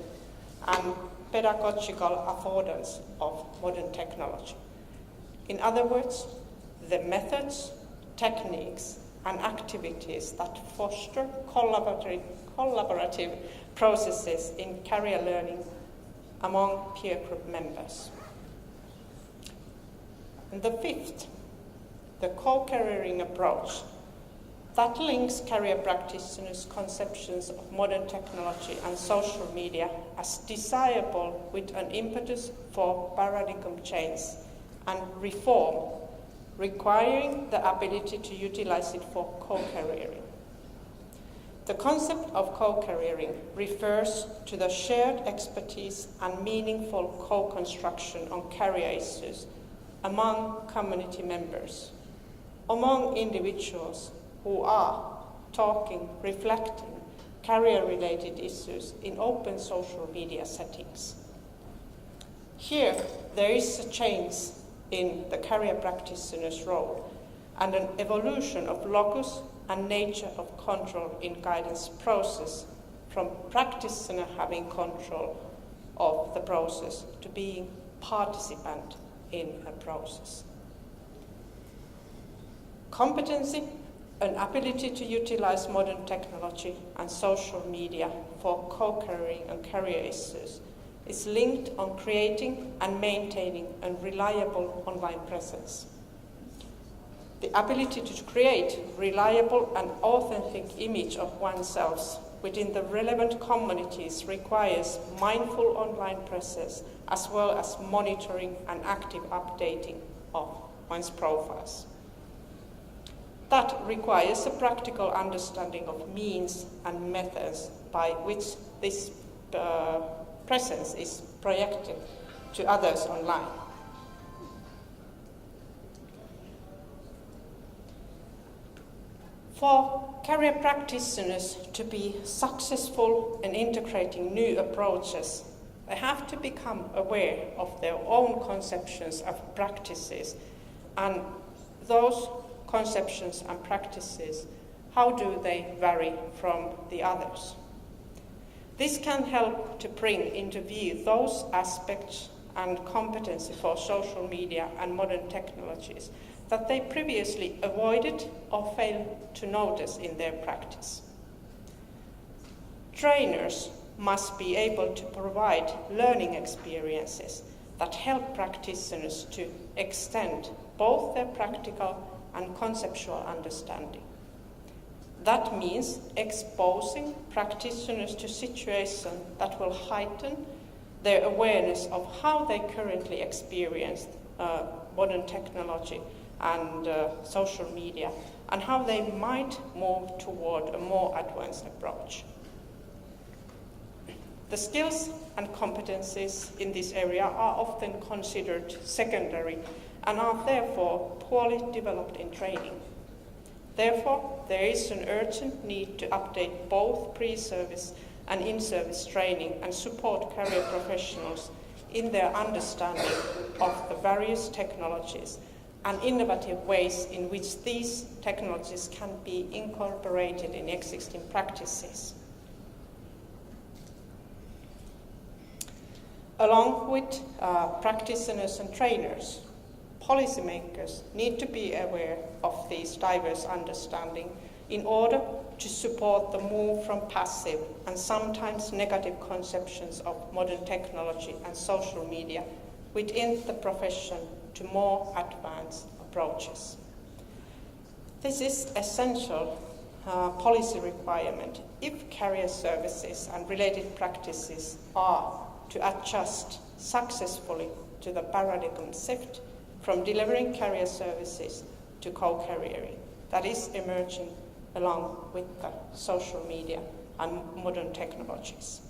and pedagogical affordance of modern technology. In other words, the methods, techniques, and activities that foster collaborative processes in career learning among peer group members. And the fifth, the co-careering approach that links career practitioners' conceptions of modern technology and social media as desirable with an impetus for paradigm change, and reform, requiring the ability to utilize it for co-careering. The concept of co-careering refers to the shared expertise and meaningful co-construction on career issues among community members, among individuals who are talking, reflecting career-related issues in open social media settings. Here, there is a change in the career practitioner's role and an evolution of locus and nature of control in guidance process, from practitioner having control of the process to being participant in a process. Competency, an ability to utilize modern technology and social media for co-careering and career issues, is linked on creating and maintaining a reliable online presence. The ability to create reliable and authentic image of oneself within the relevant communities requires mindful online presence as well as monitoring and active updating of one's profiles. That requires a practical understanding of means and methods by which this presence is projected to others online. For career practitioners to be successful in integrating new approaches, they have to become aware of their own conceptions of practices, and those conceptions and practices, how do they vary from the others? This can help to bring into view those aspects and competency for social media and modern technologies that they previously avoided or failed to notice in their practice. Trainers must be able to provide learning experiences that help practitioners to extend both their practical and conceptual understanding. That means exposing practitioners to situations that will heighten their awareness of how they currently experience modern technology and social media, and how they might move toward a more advanced approach. The skills and competencies in this area are often considered secondary and are therefore poorly developed in training. Therefore, there is an urgent need to update both pre-service and in-service training and support career professionals in their understanding of the various technologies and innovative ways in which these technologies can be incorporated in existing practices. Along with practitioners and trainers, policymakers need to be aware of these diverse understanding in order to support the move from passive and sometimes negative conceptions of modern technology and social media within the profession to more advanced approaches. This is essential policy requirement if career services and related practices are to adjust successfully to the paradigm shift from delivering career services to co-careering that is emerging along with the social media and modern technologies.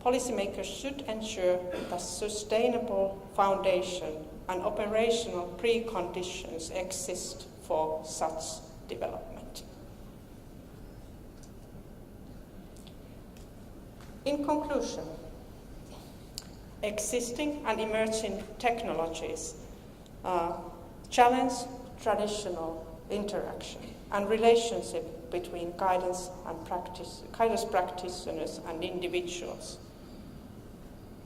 Policymakers should ensure that sustainable foundation and operational preconditions exist for such development. In conclusion, existing and emerging technologies challenge traditional interaction and relationship between guidance practitioners and individuals.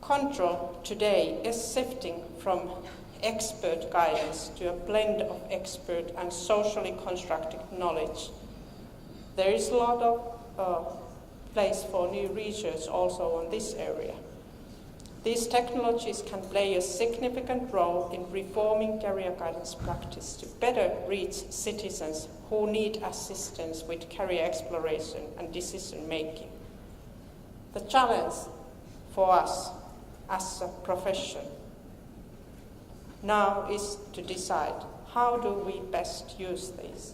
Control today is shifting from expert guidance to a blend of expert and socially constructed knowledge. There is a lot of place for new research also on this area. These technologies can play a significant role in reforming career guidance practice to better reach citizens who need assistance with career exploration and decision making. The challenge for us as a profession Now is to decide how do we best use these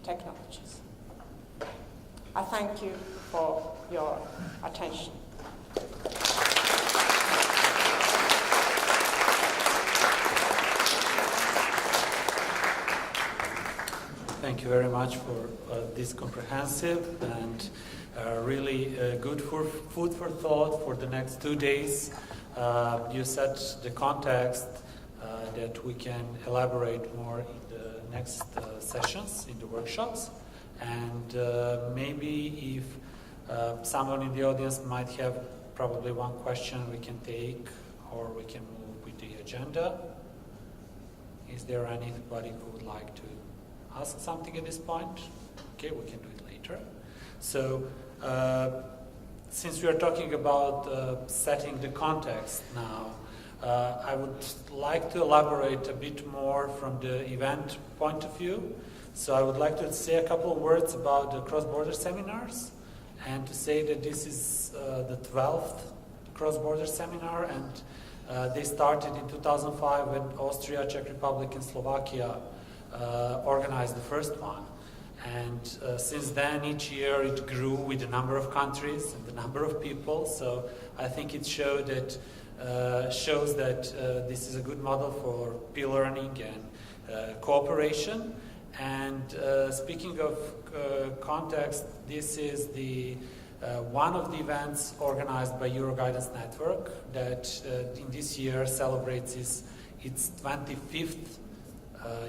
technologies. I thank you for your attention. Thank you very much for this comprehensive and really good food for thought for the next 2 days. You set the context that we can elaborate more in the next sessions, in the workshops. And maybe if someone in the audience might have probably one question we can take, or we can move with the agenda. Is there anybody who would like to ask something at this point? Okay, we can do it later. So, since we are talking about setting the context now, I would like to elaborate a bit more from the event point of view. So I would like to say a couple of words about the cross-border seminars, and to say that this is the 12th cross-border seminar, and they started in 2005 when Austria, Czech Republic, and Slovakia organized the first one. And since then, each year it grew with the number of countries and the number of people. So I think it shows that this is a good model for peer learning and cooperation. And speaking of context, this is the one of the events organized by Euroguidance Network that in this year celebrates its 25th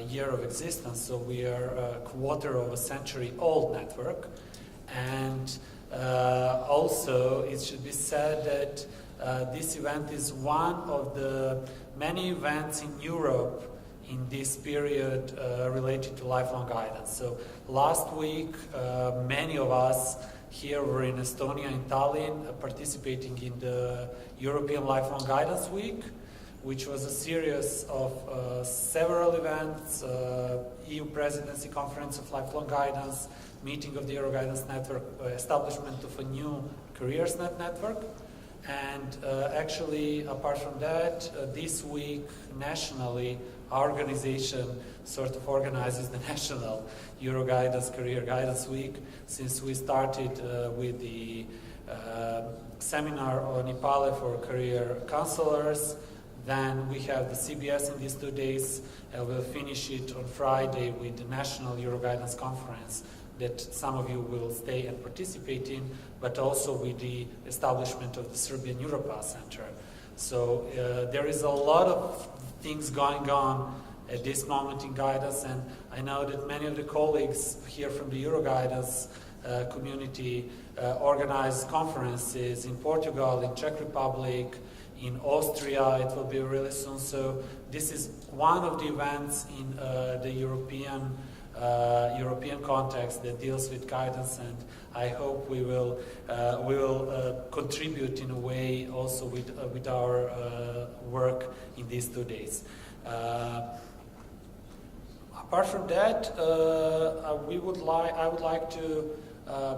year of existence. So we are a quarter of a century old network. And also it should be said that this event is one of the many events in Europe in this period related to lifelong guidance. So last week, many of us here were in Estonia, in Tallinn, participating in the European Lifelong Guidance Week, which was a series of several events, EU Presidency Conference of Lifelong Guidance, meeting of the Euroguidance Network, establishment of a new CareersNet network. And actually, apart from that, this week, nationally, our organization sort of organizes the National Euroguidance Career Guidance Week, since we started with the seminar on Ipale for career counselors. Then we have the CBS in these 2 days, and we'll finish it on Friday with the National Euroguidance Conference that some of you will stay and participate in, but also with the establishment of the Serbian Europass Center. So there is a lot of things going on at this moment in guidance, and I know that many of the colleagues here from the Euroguidance community organize conferences in Portugal, in Czech Republic, in Austria. It will be really soon. So this is one of the events in the European context that deals with guidance, and I hope we will contribute in a way also with our work in these 2 days. Apart from that, I would like to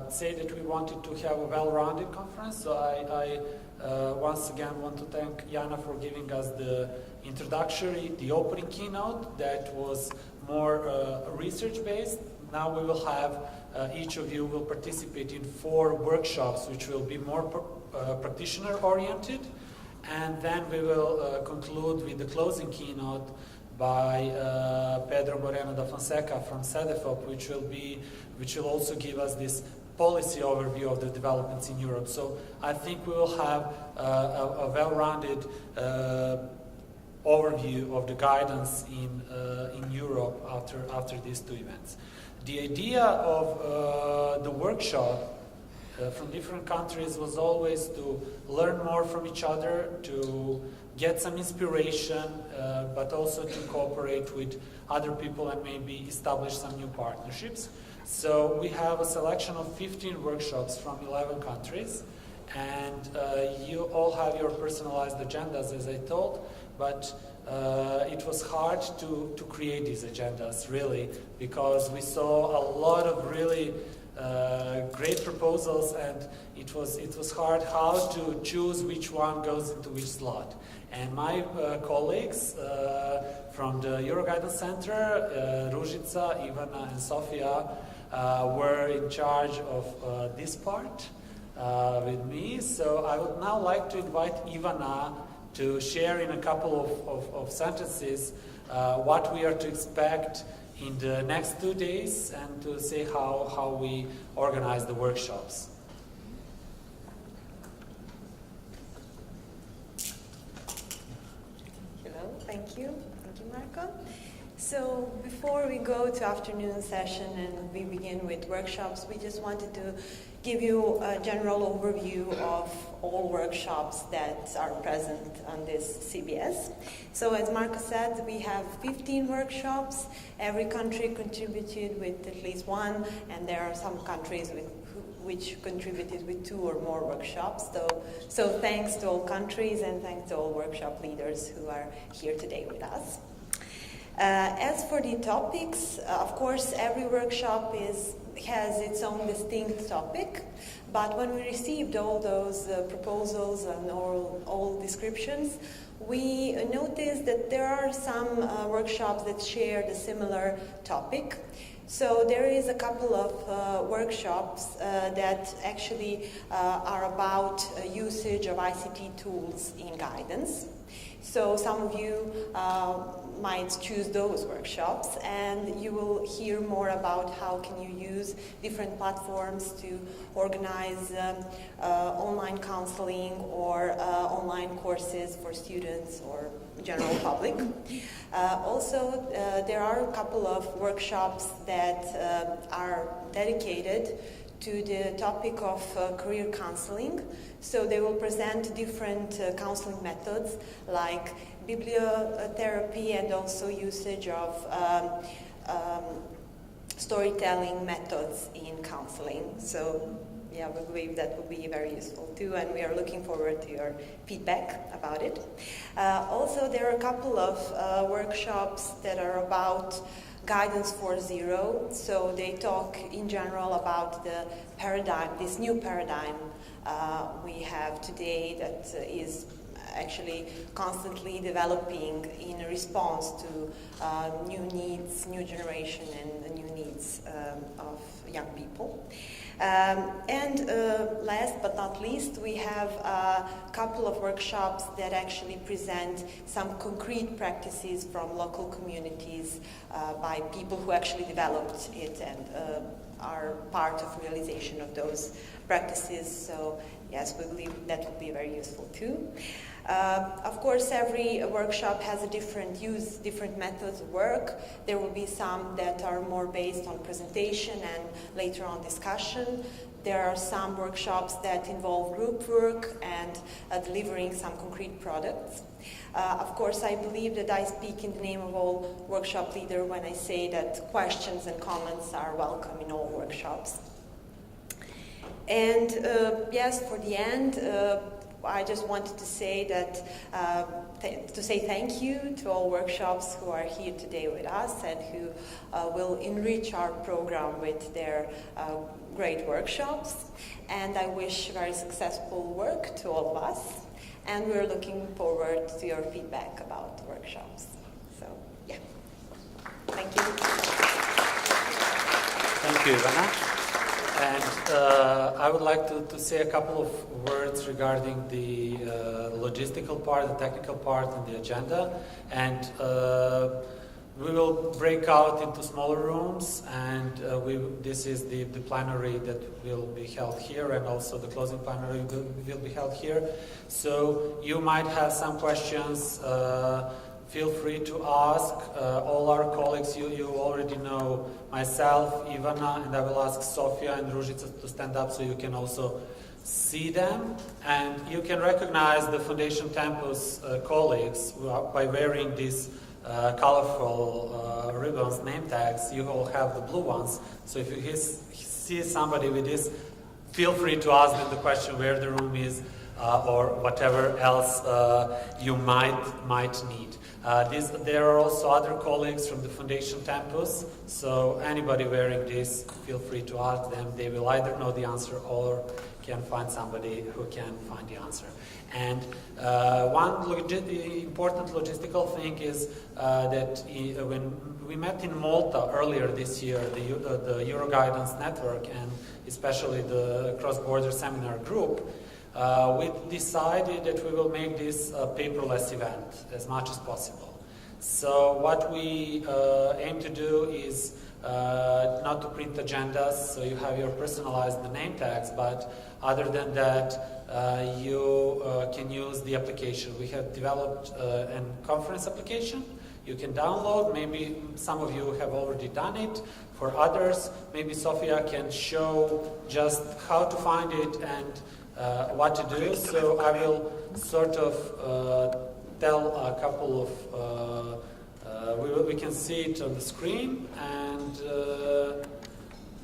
say that we wanted to have a well-rounded conference. So I once again want to thank Jaana for giving us the opening keynote that was more research-based. Now we will have, each of you will participate in 4 workshops, which will be more practitioner-oriented. And then we will conclude with the closing keynote by Pedro Moreno da Fonseca from CEDEFOP, which will also give us this policy overview of the developments in Europe. So I think we will have a well-rounded overview of the guidance in Europe after these 2 events. The idea of the workshop from different countries was always to learn more from each other, to get some inspiration, but also to cooperate with other people and maybe establish some new partnerships. So we have a selection of 15 workshops from 11 countries, and you all have your personalized agendas, as I told, but it was hard to create these agendas, really, because we saw a lot of really great proposals, and it was hard how to choose which one goes into which slot. And my colleagues from the Euroguidance Center, Ružica, Ivana, and Sofia, were in charge of this part with me. So I would now like to invite Ivana to share in a couple of sentences what we are to expect in the next 2 days, and to say how we organize the workshops. Hello, thank you. Thank you, Marko. So before we go to afternoon session and we begin with workshops, we just wanted to give you a general overview of all workshops that are present on this CBS. So as Marko said, we have 15 workshops. Every country contributed with at least one, and there are some countries which contributed with 2 or more workshops. So thanks to all countries, and thanks to all workshop leaders who are here today with us. As for the topics, of course, every workshop has its own distinct topic, but when we received all those proposals and all descriptions, we noticed that there are some workshops that share the similar topic. So there is a couple of workshops that actually are about usage of ICT tools in guidance. So some of you might choose those workshops, and you will hear more about how can you use different platforms to organize online counseling or online courses for students or general public. Also, there are a couple of workshops that are dedicated to the topic of career counseling. So they will present different counseling methods like bibliotherapy and also usage of storytelling methods in counseling. So yeah, we believe that will be very useful too, and we are looking forward to your feedback about it. Also, there are a couple of workshops that are about Guidance 4.0. So they talk in general about the paradigm, this new paradigm we have today that is actually constantly developing in response to new needs, new generation, and the new needs of young people. And last but not least, we have a couple of workshops that actually present some concrete practices from local communities by people who actually developed it and are part of realization of those practices. So yes, we believe that will be very useful too. Of course, every workshop has a different methods of work. There will be some that are more based on presentation and later on discussion. There are some workshops that involve group work and delivering some concrete products. Of course, I believe that I speak in the name of all workshop leaders when I say that questions and comments are welcome in all workshops. And yes, for the end, I just wanted to say that to say thank you to all workshops who are here today with us and who will enrich our program with their great workshops. And I wish very successful work to all of us. And we're looking forward to your feedback about the workshops. So, yeah. Thank you. Thank you, Ivana. And I would like to say a couple of words regarding the logistical part, the technical part, and the agenda. And we will break out into smaller rooms, and this is the plenary that will be held here, and also the closing plenary will be held here. So you might have some questions. Feel free to ask all our colleagues. You already know myself, Ivana, and I will ask Sofia and Ružica to stand up so you can also see them. And you can recognize the Foundation Tempus colleagues by wearing these colorful ribbons, name tags. You all have the blue ones. So if you see somebody with this, feel free to ask them the question where the room is. or whatever else you might need. There are also other colleagues from the Foundation Tempus, so anybody wearing this, feel free to ask them. They will either know the answer or can find somebody who can find the answer. And one important logistical thing is that when we met in Malta earlier this year, the Euroguidance network and especially the cross-border seminar group, we decided that we will make this a paperless event as much as possible. So what we aim to do is not to print agendas, so you have your personalized name tags, but other than that, you can use the application. We have developed a conference application you can download. Maybe some of you have already done it. For others, maybe Sofija can show just how to find it and what to do. So I will sort of tell a couple of, we can see it on the screen. And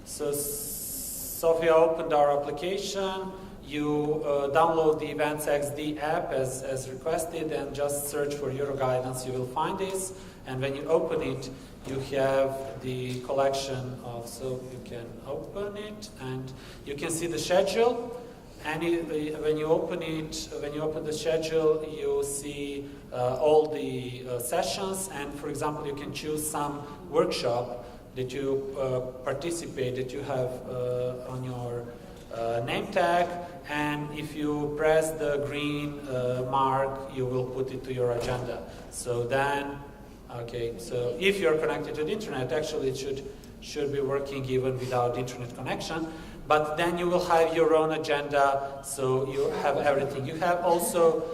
so Sofija opened our application. You download the Events XD app as requested and just search for Euroguidance. You will find this. And when you open it, you have the collection of, so you can open it and you can see the schedule. And when you open it, when you open the schedule, you see all the sessions. And for example, you can choose some workshop that you participate, that you have on your name tag. And if you press the green mark, you will put it to your agenda. So then, okay, so if you're connected to the internet, actually it should be working even without internet connection. But then you will have your own agenda, so you have everything. You have also,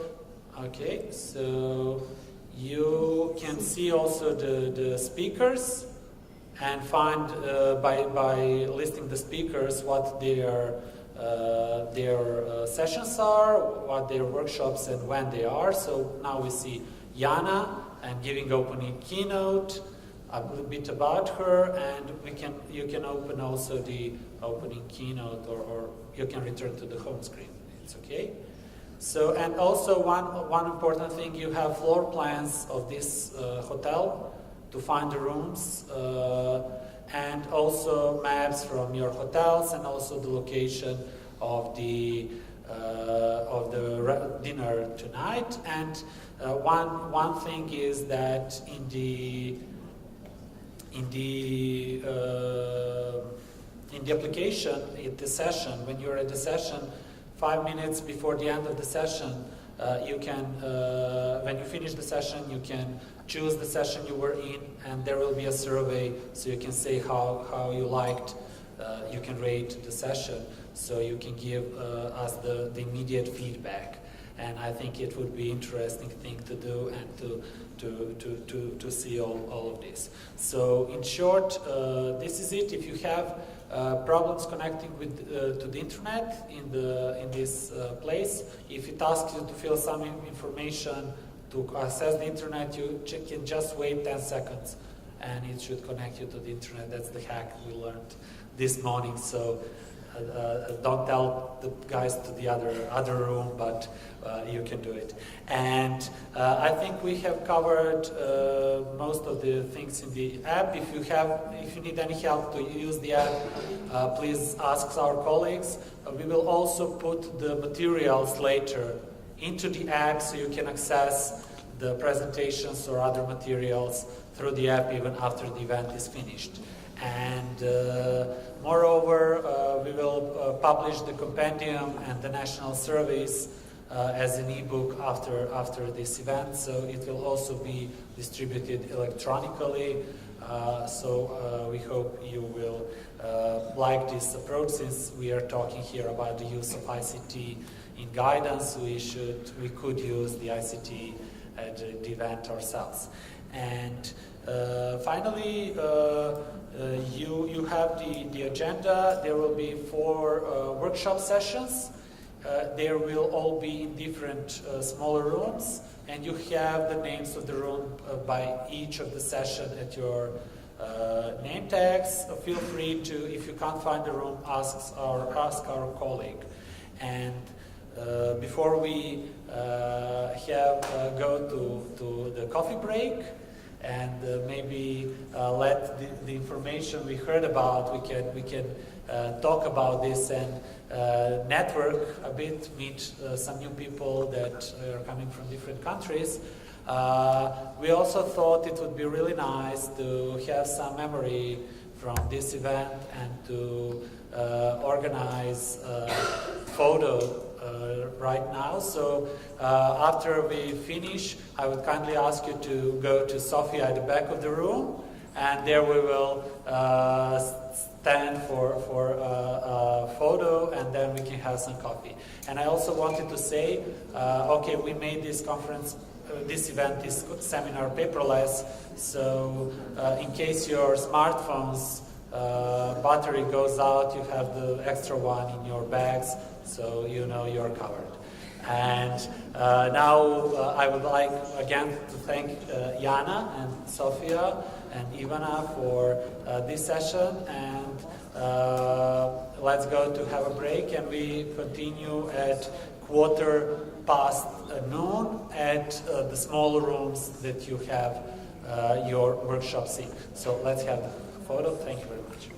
okay, so you can see also the speakers and find by listing the speakers what their sessions are, what their workshops and when they are. So now we see Jaana and giving opening keynote, a little bit about her, and you can open also the opening keynote, or you can return to the home screen. It's okay. So, and also one important thing, you have floor plans of this hotel to find the rooms, and also maps from your hotels, and also the location of the dinner tonight. And one thing is that in the application, in the session, when you're at the session, 5 minutes before the end of the session, you can, when you finish the session, you can choose the session you were in, and there will be a survey, so you can say how you liked, you can rate the session, so you can give us the immediate feedback. And I think it would be interesting thing to do and to see all of this. So in short, this is it. If you have problems connecting with to the internet in this place, if it asks you to fill some information to access the internet, you can just wait 10 seconds and it should connect you to the internet. That's the hack we learned this morning. So don't tell the guys to the other room, but you can do it. And I think we have covered most of the things in the app. If you need any help to use the app, please ask our colleagues. We will also put the materials later into the app, so you can access the presentations or other materials through the app even after the event is finished. And moreover, we will publish the compendium and the national surveys as an ebook after this event, so it will also be distributed electronically. So we hope you will like this approach. Since we are talking here about the use of ICT in guidance, we could use the ICT at the event ourselves. And finally, you have the agenda. There will be 4 workshop sessions. They will all be in different smaller rooms, and you have the names of the room by each of the session at your name tags. Feel free to, if you can't find the room, ask our colleague. And before we go to the coffee break and maybe let the information we heard about, we can talk about this and network a bit, meet some new people that are coming from different countries. We also thought it would be really nice to have some memory from this event and to organize photo right now. So after we finish, I would kindly ask you to go to Sofia at the back of the room, and there we will stand for a photo, and then we can have some coffee. And I also wanted to say, okay, we made this conference, this event, this seminar paperless, so in case your smartphone's battery goes out, you have the extra one in your bags, so you know you're covered. And now I would like again to thank Jaana and Sofia and Ivana for this session, and let's go to have a break, and we continue at noon at the small rooms that you have your workshops in. So let's have the photo. Thank you very much.